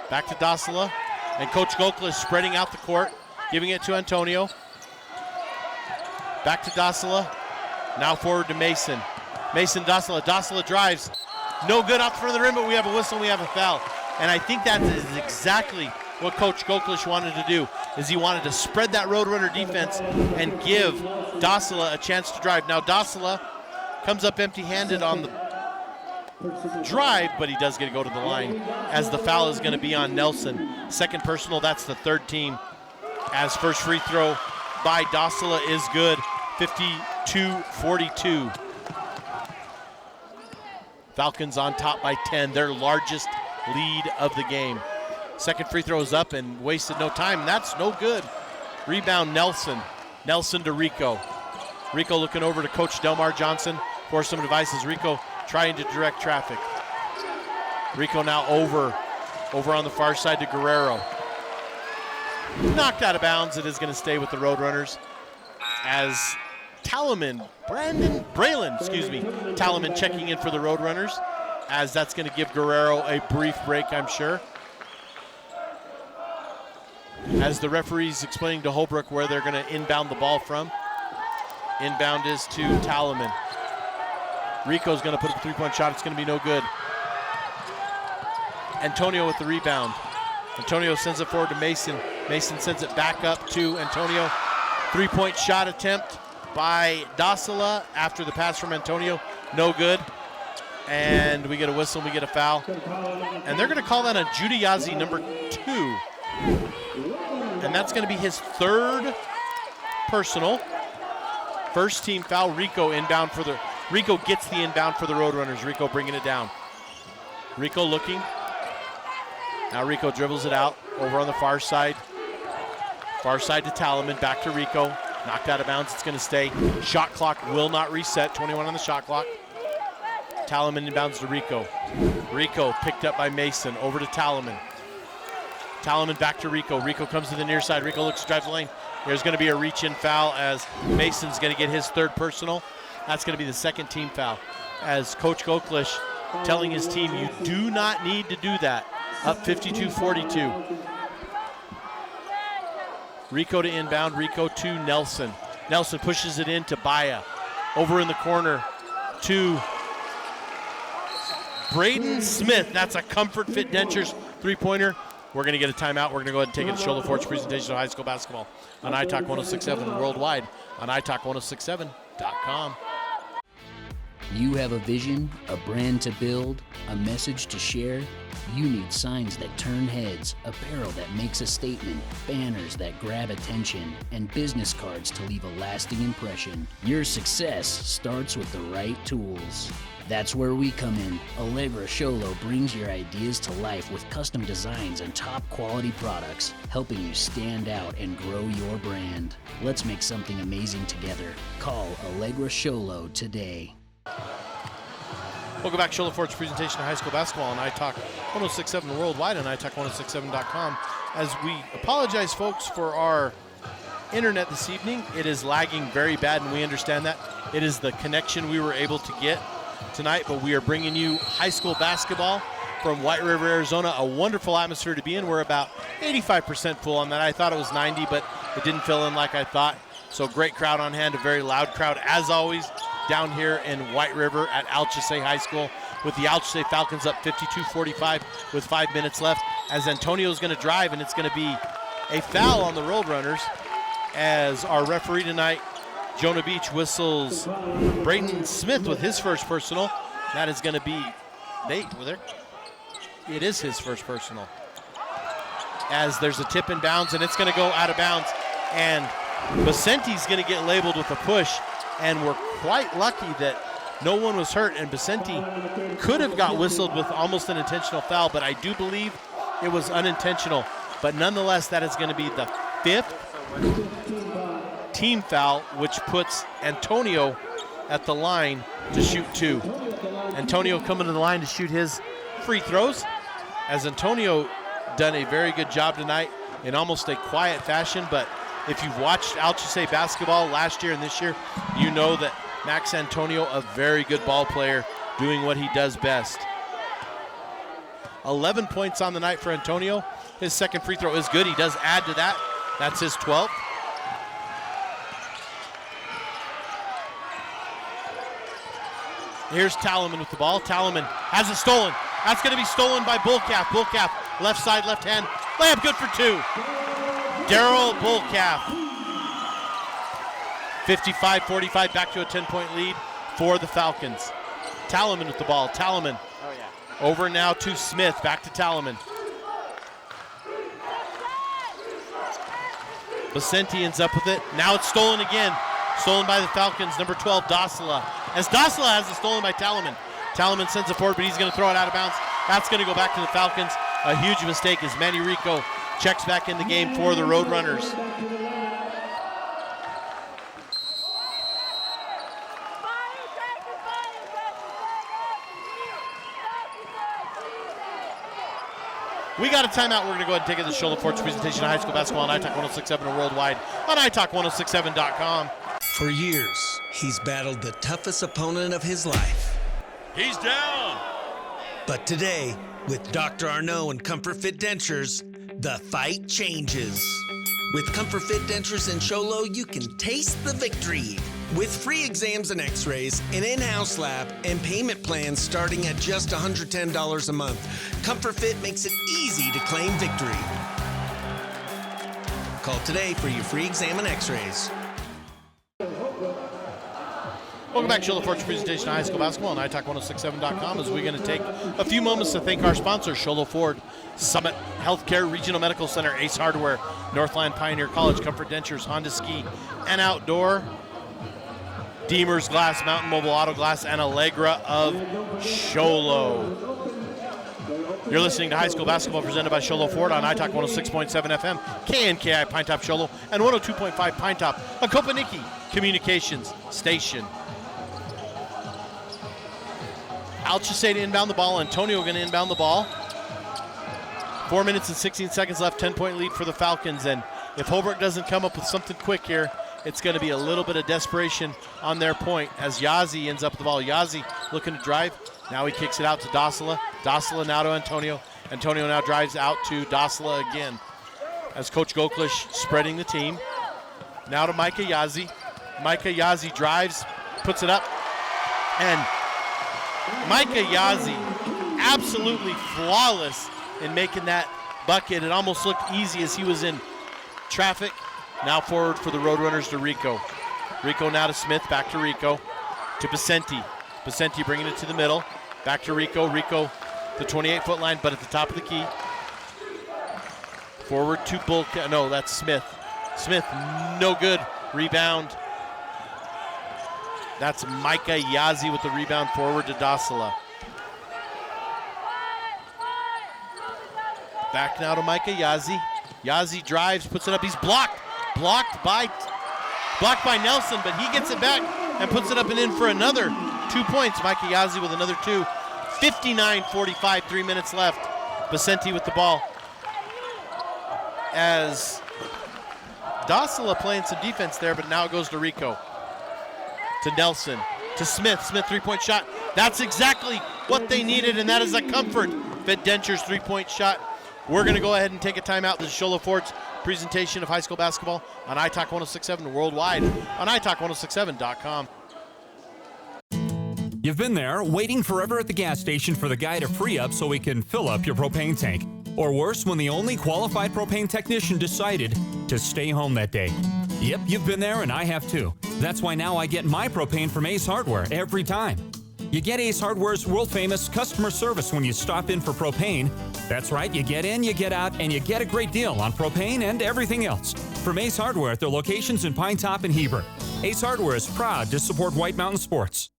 Back to Dossala. And Coach Gokla is spreading out the court, giving it to Antonio. Back to Dossala. Now forward to Mason. Mason, Dossala. Dossala drives. No good out the front of the rim, but we have a whistle and we have a foul. And I think that is exactly what Coach Goklish wanted to do, is he wanted to spread that Roadrunner defense and give Dossala a chance to drive. Now Dossala comes up empty-handed on the drive, but he does get to go to the line, as the foul is going to be on Nelson. Second personal, that's the third team, as first free throw by Dossala is good, 52-42. Falcons on top by 10, their largest lead of the game. Second free throw is up and wasted no time. That's no good. Rebound Nelson. Nelson to Rico. Rico looking over to Coach Delmar Johnson for some devices. Rico trying to direct traffic. Rico now over on the far side to Guerrero. Knocked out of bounds. It is going to stay with the Roadrunners as Braylon, Talaman checking in for the Roadrunners, as that's going to give Guerrero a brief break, I'm sure. As the referee's explaining to Holbrook where they're going to inbound the ball from. Inbound is to Talaman. Rico's going to put up a three-point shot. It's going to be no good. Antonio with the rebound. Antonio sends it forward to Mason. Mason sends it back up to Antonio. Three-point shot attempt by Dasila after the pass from Antonio. No good. And we get a whistle, we get a foul. And they're going to call that a Judiazi number 2. And that's going to be his third personal. First team foul. Rico gets the inbound for the Roadrunners. Rico bringing it down. Rico looking. Now Rico dribbles it out over on the far side. Far side to Talaman, back to Rico. Knocked out of bounds, it's going to stay. Shot clock will not reset, 21 on the shot clock. Talaman inbounds to Rico. Rico picked up by Mason, over to Talaman. Talaman back to Rico. Rico comes to the near side. Rico looks to drive the lane. There's going to be a reach-in foul as Mason's going to get his third personal. That's going to be the second team foul. As Coach Goklish telling his team, you do not need to do that. Up 52-42. Rico to inbound, Rico to Nelson. Nelson pushes it in to Baya. Over in the corner to Braden Smith. That's a Comfort Fit Dentures three-pointer. We're going to get a timeout. We're going to go ahead and take it to Shoulder Ford's presentation of high school basketball on iTalk 106.7 worldwide on iTalk1067.com. You have a vision, a brand to build, a message to share. You need signs that turn heads, apparel that makes a statement, banners that grab attention, and business cards to leave a lasting impression. Your success starts with the right tools. That's where we come in. Allegra Sholo brings your ideas to life with custom designs and top quality products, helping you stand out and grow your brand. Let's make something amazing together. Call Allegra Sholo today. Welcome back to Shoulder Ford's presentation of high school basketball on iTalk 1067 worldwide on iTalk1067.com. As we apologize, folks, for our internet this evening. It is lagging very bad, and we understand that. It is the connection we were able to get tonight, but we are bringing you high school basketball from White River, Arizona. A wonderful atmosphere to be in. We're about 85% full on that. I thought it was 90, but it didn't fill in like I thought. So great crowd on hand, a very loud crowd, as always, down here in White River at ALCHESAY High School, with the ALCHESAY Falcons up 52-45 with 5 minutes left, as Antonio's going to drive, and it's going to be a foul on the Roadrunners as our referee tonight, Jonah Beach, whistles Braden Smith with his first personal. That is going to be, it is his first personal. As there's a tip in bounds, and it's going to go out of bounds, and Vicenti's going to get labeled with a push, and we're quite lucky that no one was hurt, and Vicente could have got whistled with almost an intentional foul, but I do believe it was unintentional. But nonetheless, that is going to be the 5th team foul, which puts Antonio at the line to shoot 2. Antonio coming to the line to shoot his free throws, as Antonio done a very good job tonight in almost a quiet fashion. But if you've watched ALCHESAY basketball last year and this year, you know that Max Antonio, a very good ball player, doing what he does best. 11 points on the night for Antonio. His second free throw is good. He does add to that. That's his 12th. Here's Talaman with the ball. Talaman has it stolen. That's going to be stolen by Bullcalf. Bullcalf, left side, left hand. Layup good for 2. Daryl Bullcalf. 55-45, back to a 10-point lead for the Falcons. Talaman with the ball. Talaman over now to Smith. Back to Talaman. Vicente ends up with it. Now it's stolen again. Stolen by the Falcons, number 12, Dasila. As Dasila has it stolen by Talaman. Talaman sends it forward, but he's going to throw it out of bounds. That's going to go back to the Falcons. a huge mistake as Manny Rico checks back in the game for the Roadrunners. We got a timeout. We're going to go ahead and take it to the Shola Forge presentation of high school basketball on iTalk 1067 and worldwide on iTalk1067.com. For years, he's battled the toughest opponent of his life. He's down. But today, with Dr. Arnaud and Comfort Fit Dentures, the fight changes. With Comfort Fit Dentures and Sholo, you can taste the victory. With free exams and x-rays, an in-house lab, and payment plans starting at just $110 a month, Comfort Fit makes it easy to claim victory. Call today for your free exam and x-rays. Welcome back to Shola Forge presentation of high school basketball on iTalk1067.com as we're going to take a few moments to thank our sponsors, Shola Ford, Summit Healthcare Regional Medical Center, Ace Hardware, Northland Pioneer College, Comfort Dentures, Honda Ski and Outdoor, Deemer's Glass, Mountain Mobile Auto Glass, and Allegra of Sholo. You're listening to high school basketball presented by Sholo Ford on iTalk 106.7 FM, KNKI Pinetop Sholo, and 102.5 Pinetop, a Kopaniki Communications station. Alchesay to inbound the ball. Antonio going to inbound the ball. 4 minutes and 16 seconds left, 10-point lead for the Falcons. And if Holbrook doesn't come up with something quick here, it's going to be a little bit of desperation on their point as Yazzie ends up with the ball. Yazzie looking to drive. Now he kicks it out to Dosala. Dosala now to Antonio. Antonio now drives out to Dosala again as Coach Goklish spreading the team. Now to Micah Yazzie. Micah Yazzie drives, puts it up, and Micah Yazzie absolutely flawless in making that bucket. It almost looked easy as he was in traffic. Now forward for the Roadrunners to Rico. Rico now to Smith, back to Rico, to Pacenti. Pacenti bringing it to the middle, back to Rico. Rico, the 28-foot line, but at the top of the key. Forward to Bull, no, that's Smith. Smith, no good, rebound. That's Micah Yazzie with the rebound forward to Dosala. Back now to Micah Yazzie. Yazzie drives, puts it up, he's blocked. Blocked by Nelson, but he gets it back and puts it up and in for another 2 points. Micah Yazzie with another two. 59-45, 3 minutes left. Pacenti with the ball. As Dosala playing some defense there, but now it goes to Rico. To Nelson, to Smith. Smith, three-point shot. That's exactly what they needed, and that is a Comfort Fit Dentures three-point shot. We're going to go ahead and take a timeout. This is Shola Ford's presentation of high school basketball on iTalk 1067 worldwide on iTalk1067.com. You've been there, waiting forever at the gas station for the guy to free up so he can fill up your propane tank. Or worse, when the only qualified propane technician decided to stay home that day. Yep, you've been there and I have too. That's why now I get my propane from Ace Hardware every time. You get Ace Hardware's world-famous customer service when you stop in for propane. That's right, you get in, you get out, and you get a great deal on propane and everything else. From Ace Hardware at their locations in Pinetop and Heber. Ace Hardware is proud to support White Mountain Sports.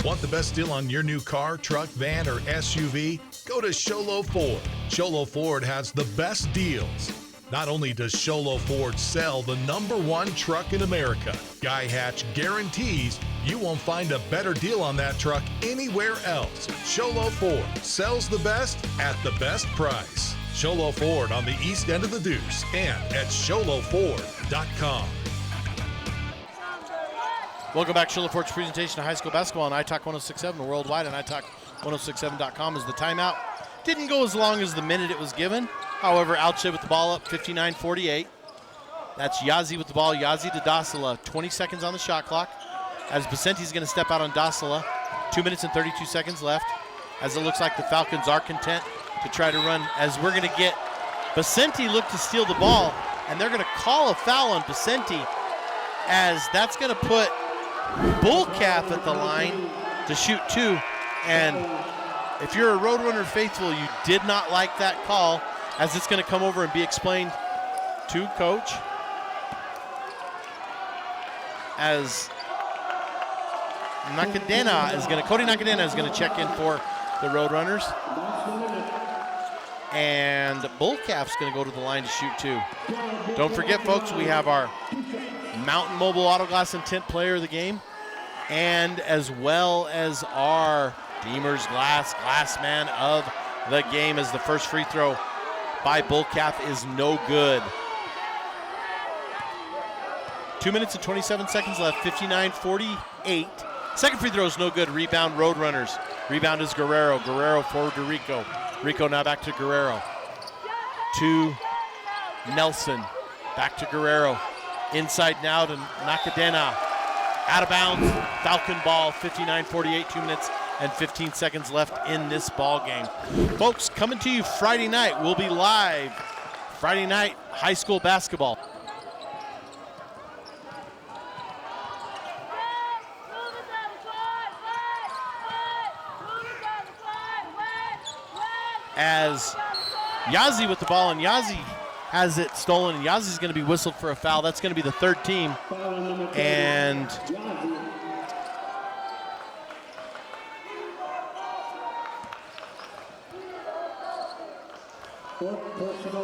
Want the best deal on your new car, truck, van, or SUV? Go to Sholo Ford. Sholo Ford has the best deals. Not only does Sholo Ford sell the #1 truck in America, Guy Hatch guarantees you won't find a better deal on that truck anywhere else. Sholo Ford sells the best at the best price. Sholo Ford on the east end of the Deuce and at sholoford.com. Welcome back to Shola Ford's presentation of high school basketball on iTalk 1067 worldwide on iTalk1067.com as the timeout didn't go as long as the minute it was given. However, Alchesay with the ball up, 59-48. That's Yazzie with the ball. Yazzie to Dosala. 20 seconds on the shot clock. As Pacenti's going to step out on Dosala. 2 minutes and 32 seconds left. As it looks like the Falcons are content to try to run. As we're going to get Pacenti look to steal the ball. And they're going to call a foul on Pacenti. As that's going to put Bullcalf at the line to shoot two. And if you're a Roadrunner faithful, you did not like that call, as it's going to come over and be explained to Coach. As Nakadena is going to check in for the Roadrunners. And Bullcalf's going to go to the line to shoot too. Don't forget, folks, we have our Mountain Mobile Auto Glass and Tint player of the game, and as well as our Deemer's Glassman of the game, as the first free throw by Bullcalf is no good. 2 minutes and 27 seconds left, 59-48. Second free throw is no good. Rebound, Roadrunners. Rebound is Guerrero. Guerrero forward to Rico. Rico now back to Guerrero. To Nelson. Back to Guerrero. Inside now to Nakadena. Out of bounds. Falcon ball. 59-48. 2 minutes and 15 seconds left in this ball game. Folks, coming to you Friday night. We'll be live. Friday night high school basketball. As Yazzie with the ball, and Yazzie has it stolen, and Yazzie's going to be whistled for a foul. That's going to be the third team. And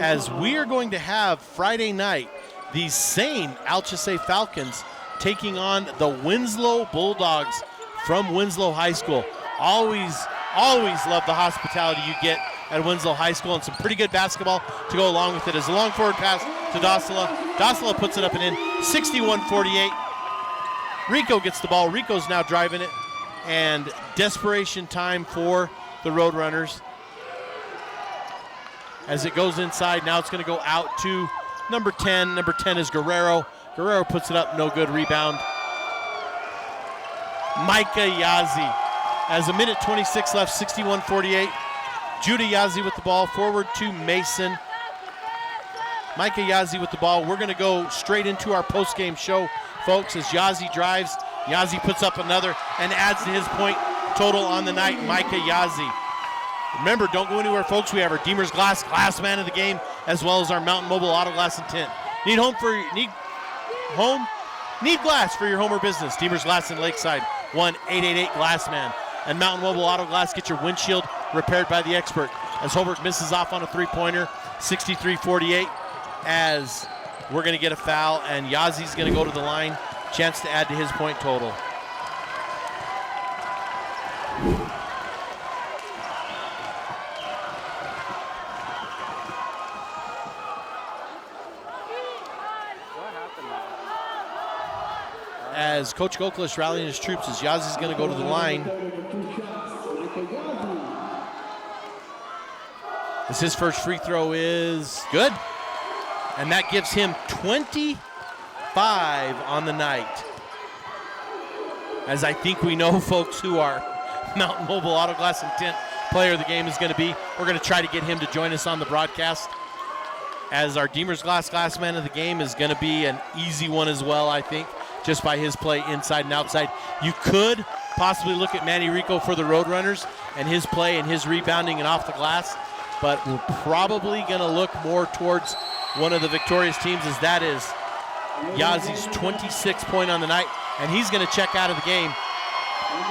as we are going to have Friday night, these same ALCHESAY Falcons taking on the Winslow Bulldogs from Winslow High School. Always love the hospitality you get at Winslow High School, and some pretty good basketball to go along with it. As a long forward pass to Dossala. Dossala puts it up and in, 61-48. Rico gets the ball. Rico's now driving it, and desperation time for the Roadrunners. As it goes inside, now it's going to go out to number 10. Number 10 is Guerrero. Guerrero puts it up, no good. Rebound. Micah Yazzie. As a minute 26 left, 61-48. Judah Yazzie with the ball, forward to Mason. Micah Yazzie with the ball. We're going to go straight into our post-game show, folks, as Yazzie drives. Yazzie puts up another and adds to his point total on the night. Micah Yazzie. Remember, don't go anywhere, folks. We have our Deemer's Glass man of the game, as well as our Mountain Mobile Auto Glass and Tint. Need glass for your home or business. Deemer's Glass in Lakeside, 1-888-GLASSMAN. And Mountain Mobile Auto Glass, get your windshield repaired by the expert. As Holbrook misses off on a three-pointer, 63-48, as we're going to get a foul, and Yazzie's going to go to the line. Chance to add to his point total. As Coach Goklish rallying his troops, as Yazzie's going to go to the line. As his first free throw is good. And that gives him 25 on the night. As I think we know, folks, who our Mountain Mobile Auto Glass and Tint player of the game is going to be. We're going to try to get him to join us on the broadcast. As our Deemer's Glass man of the game is going to be an easy one as well, I think, just by his play inside and outside. You could possibly look at Manny Rico for the Roadrunners and his play and his rebounding and off the glass, but we're probably going to look more towards one of the victorious teams, as that is Yazzie's 26th point on the night, and he's going to check out of the game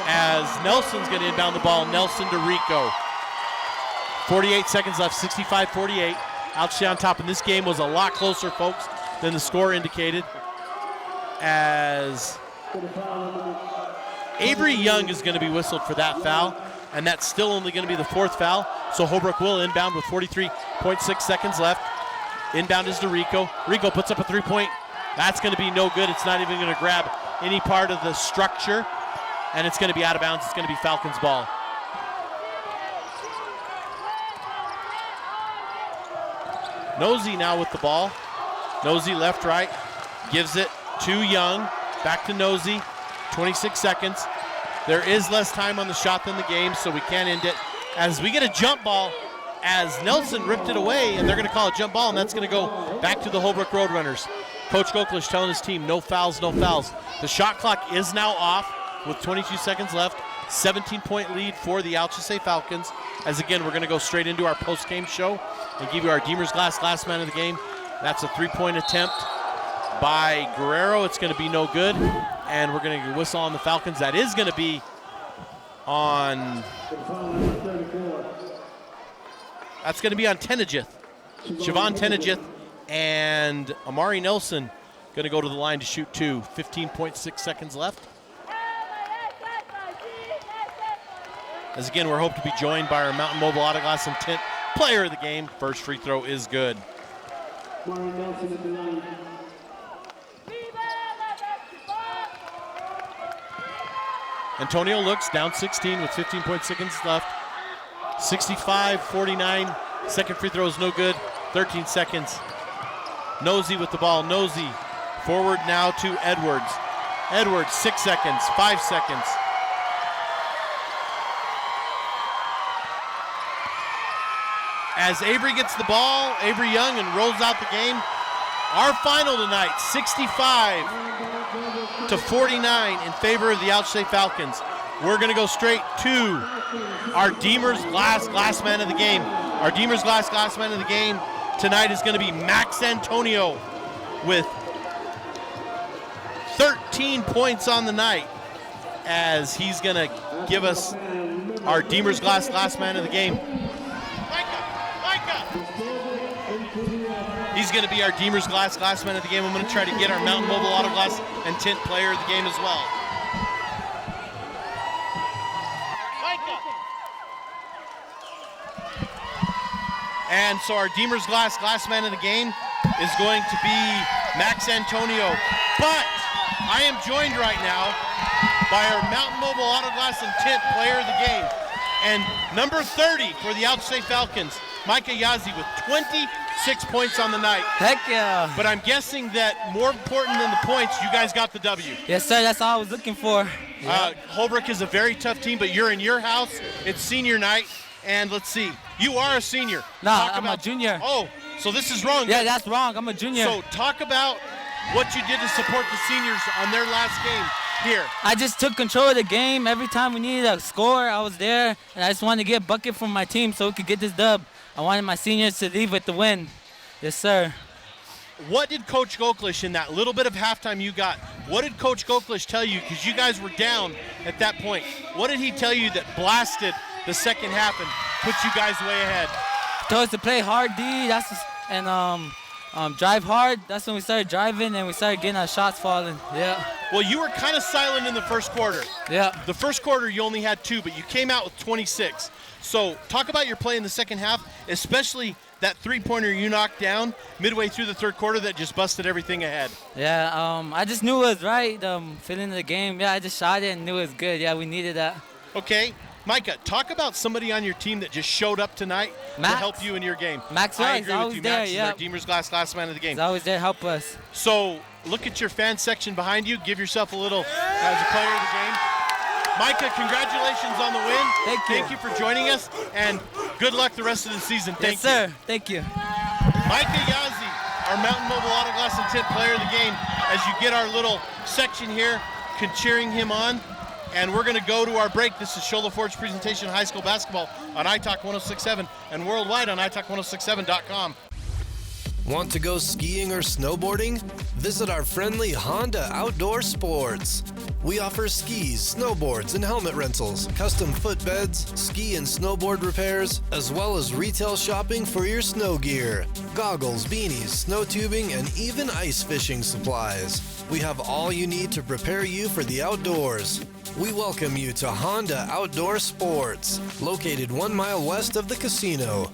as Nelson's going to inbound the ball. Nelson to Rico. 48 seconds left, 65-48. ALCHESAY on top, and this game was a lot closer, folks, than the score indicated, as Avery Young is going to be whistled for that foul, and that's still only going to be the fourth foul, so Holbrook will inbound with 43.6 seconds left. Inbound is to Rico. Rico puts up a three-point. That's going to be no good. It's not even going to grab any part of the structure, and it's going to be out of bounds. It's going to be Falcons ball. Nosey now with the ball. Nosey left, right, gives it to Young. Back to Nosey. 26 seconds. There is less time on the shot than the game, so we can't end it. As we get a jump ball, as Nelson ripped it away, and they're going to call a jump ball, and that's going to go back to the Holbrook Roadrunners. Coach Goklish telling his team, no fouls, no fouls. The shot clock is now off with 22 seconds left. 17-point lead for the ALCHESAY Falcons. As again, we're going to go straight into our post-game show and give you our Deemer's Glass man of the game. That's a three-point attempt by Guerrero. It's going to be no good. And we're going to whistle on the Falcons. That is going to be on... That's going to be on Tenejith. Siobhan Tenejith and Amari Nelson going to go to the line to shoot two. 15.6 seconds left. As again, we're hoping to be joined by our Mountain Mobile Auto Glass and Tint player of the game. First free throw is good. Antonio looks down 16 with 15.6 seconds left. 65-49. Second free throw is no good. 13 seconds. Nosey with the ball. Nosey forward now to Edwards. Edwards, 6 seconds, 5 seconds. As Avery gets the ball, Avery Young, and rolls out the game. Our final tonight, 65-49 in favor of the ALCHESAY Falcons. We're going to go straight to our Deemer's Glass man of the game. Our Deemer's Glass man of the game tonight is going to be Max Antonio with 13 points on the night, as he's going to give us our Deemer's Glass man of the game. He's going to be our Deemer's Glass man of the game. I'm going to try to get our Mountain Mobile Auto Glass and Tint player of the game as well. And so our Deemer's Glass man of the game is going to be Max Antonio. But I am joined right now by our Mountain Mobile Auto Glass and Tint player of the game. And number 30 for the ALCHESAY Falcons, Micah Yazzie with 26 points on the night. Heck yeah. But I'm guessing that more important than the points, you guys got the W. Yes, sir. That's all I was looking for. Holbrook is a very tough team, but you're in your house. It's senior night. And let's see, you are a senior. Nah, I'm a junior. Oh, so this is wrong. Yeah, that's wrong. I'm a junior. So talk about what you did to support the seniors on their last game here. I just took control of the game. Every time we needed a score, I was there. And I just wanted to get a bucket from my team so we could get this dub. I wanted my seniors to leave with the win. Yes, sir. What did Coach Goklish in that little bit of halftime you got, what did Coach Goklish tell you? Because you guys were down at that point. What did he tell you that blasted the second half and put you guys way ahead? Told us to play hard D, and drive hard. That's when we started driving and we started getting our shots falling. Yeah. Well, you were kind of silent in the first quarter. Yeah. The first quarter you only had 2, but you came out with 26. So talk about your play in the second half, especially that three-pointer you knocked down midway through the third quarter that just busted everything ahead. Yeah, I just knew it was right, feeling the game. Yeah, I just shot it and knew it was good. Yeah, we needed that. Okay. Micah, talk about somebody on your team that just showed up tonight to help you in your game. Max, I right, agree with you. There, Max is our Deemer's Glass man of the game. He's always there to help us. So look at your fan section behind you. Give yourself a little as a player of the game. Micah, congratulations on the win. Thank you. Thank you for joining us, and good luck the rest of the season. Thank you. Yes, sir. Thank you. Micah Yazzie, our Mountain Mobile Auto Glass and Tint player of the game, as you get our little section here, cheering him on. And we're going to go to our break. This is Shola Ford's presentation of high school basketball on iTalk 106.7 and worldwide on iTalk1067.com. Want to go skiing or snowboarding? Visit our friendly Honda Outdoor Sports. We offer skis, snowboards, and helmet rentals, custom footbeds, ski and snowboard repairs, as well as retail shopping for your snow gear, goggles, beanies, snow tubing, and even ice fishing supplies. We have all you need to prepare you for the outdoors. We welcome you to Honda Outdoor Sports, located 1 mile west of the casino.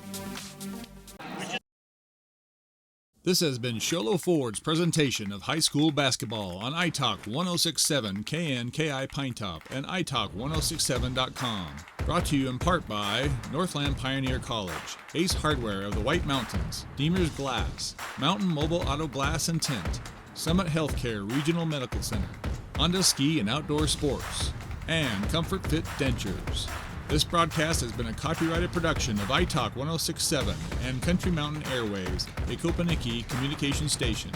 This has been Sholo Ford's presentation of high school basketball on iTalk 1067 KNKI Pinetop and iTalk1067.com. Brought to you in part by Northland Pioneer College, Ace Hardware of the White Mountains, Deemer's Glass, Mountain Mobile Auto Glass and Tint, Summit Healthcare Regional Medical Center, Honda Ski and Outdoor Sports, and Comfort Fit Dentures. This broadcast has been a copyrighted production of iTalk 1067 and Country Mountain Airwaves, a Kopaniki communication station.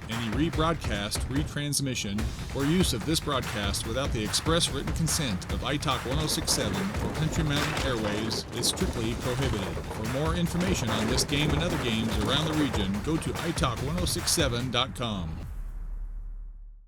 Any rebroadcast, retransmission, or use of this broadcast without the express written consent of iTalk 1067 or Country Mountain Airwaves is strictly prohibited. For more information on this game and other games around the region, go to iTalk1067.com.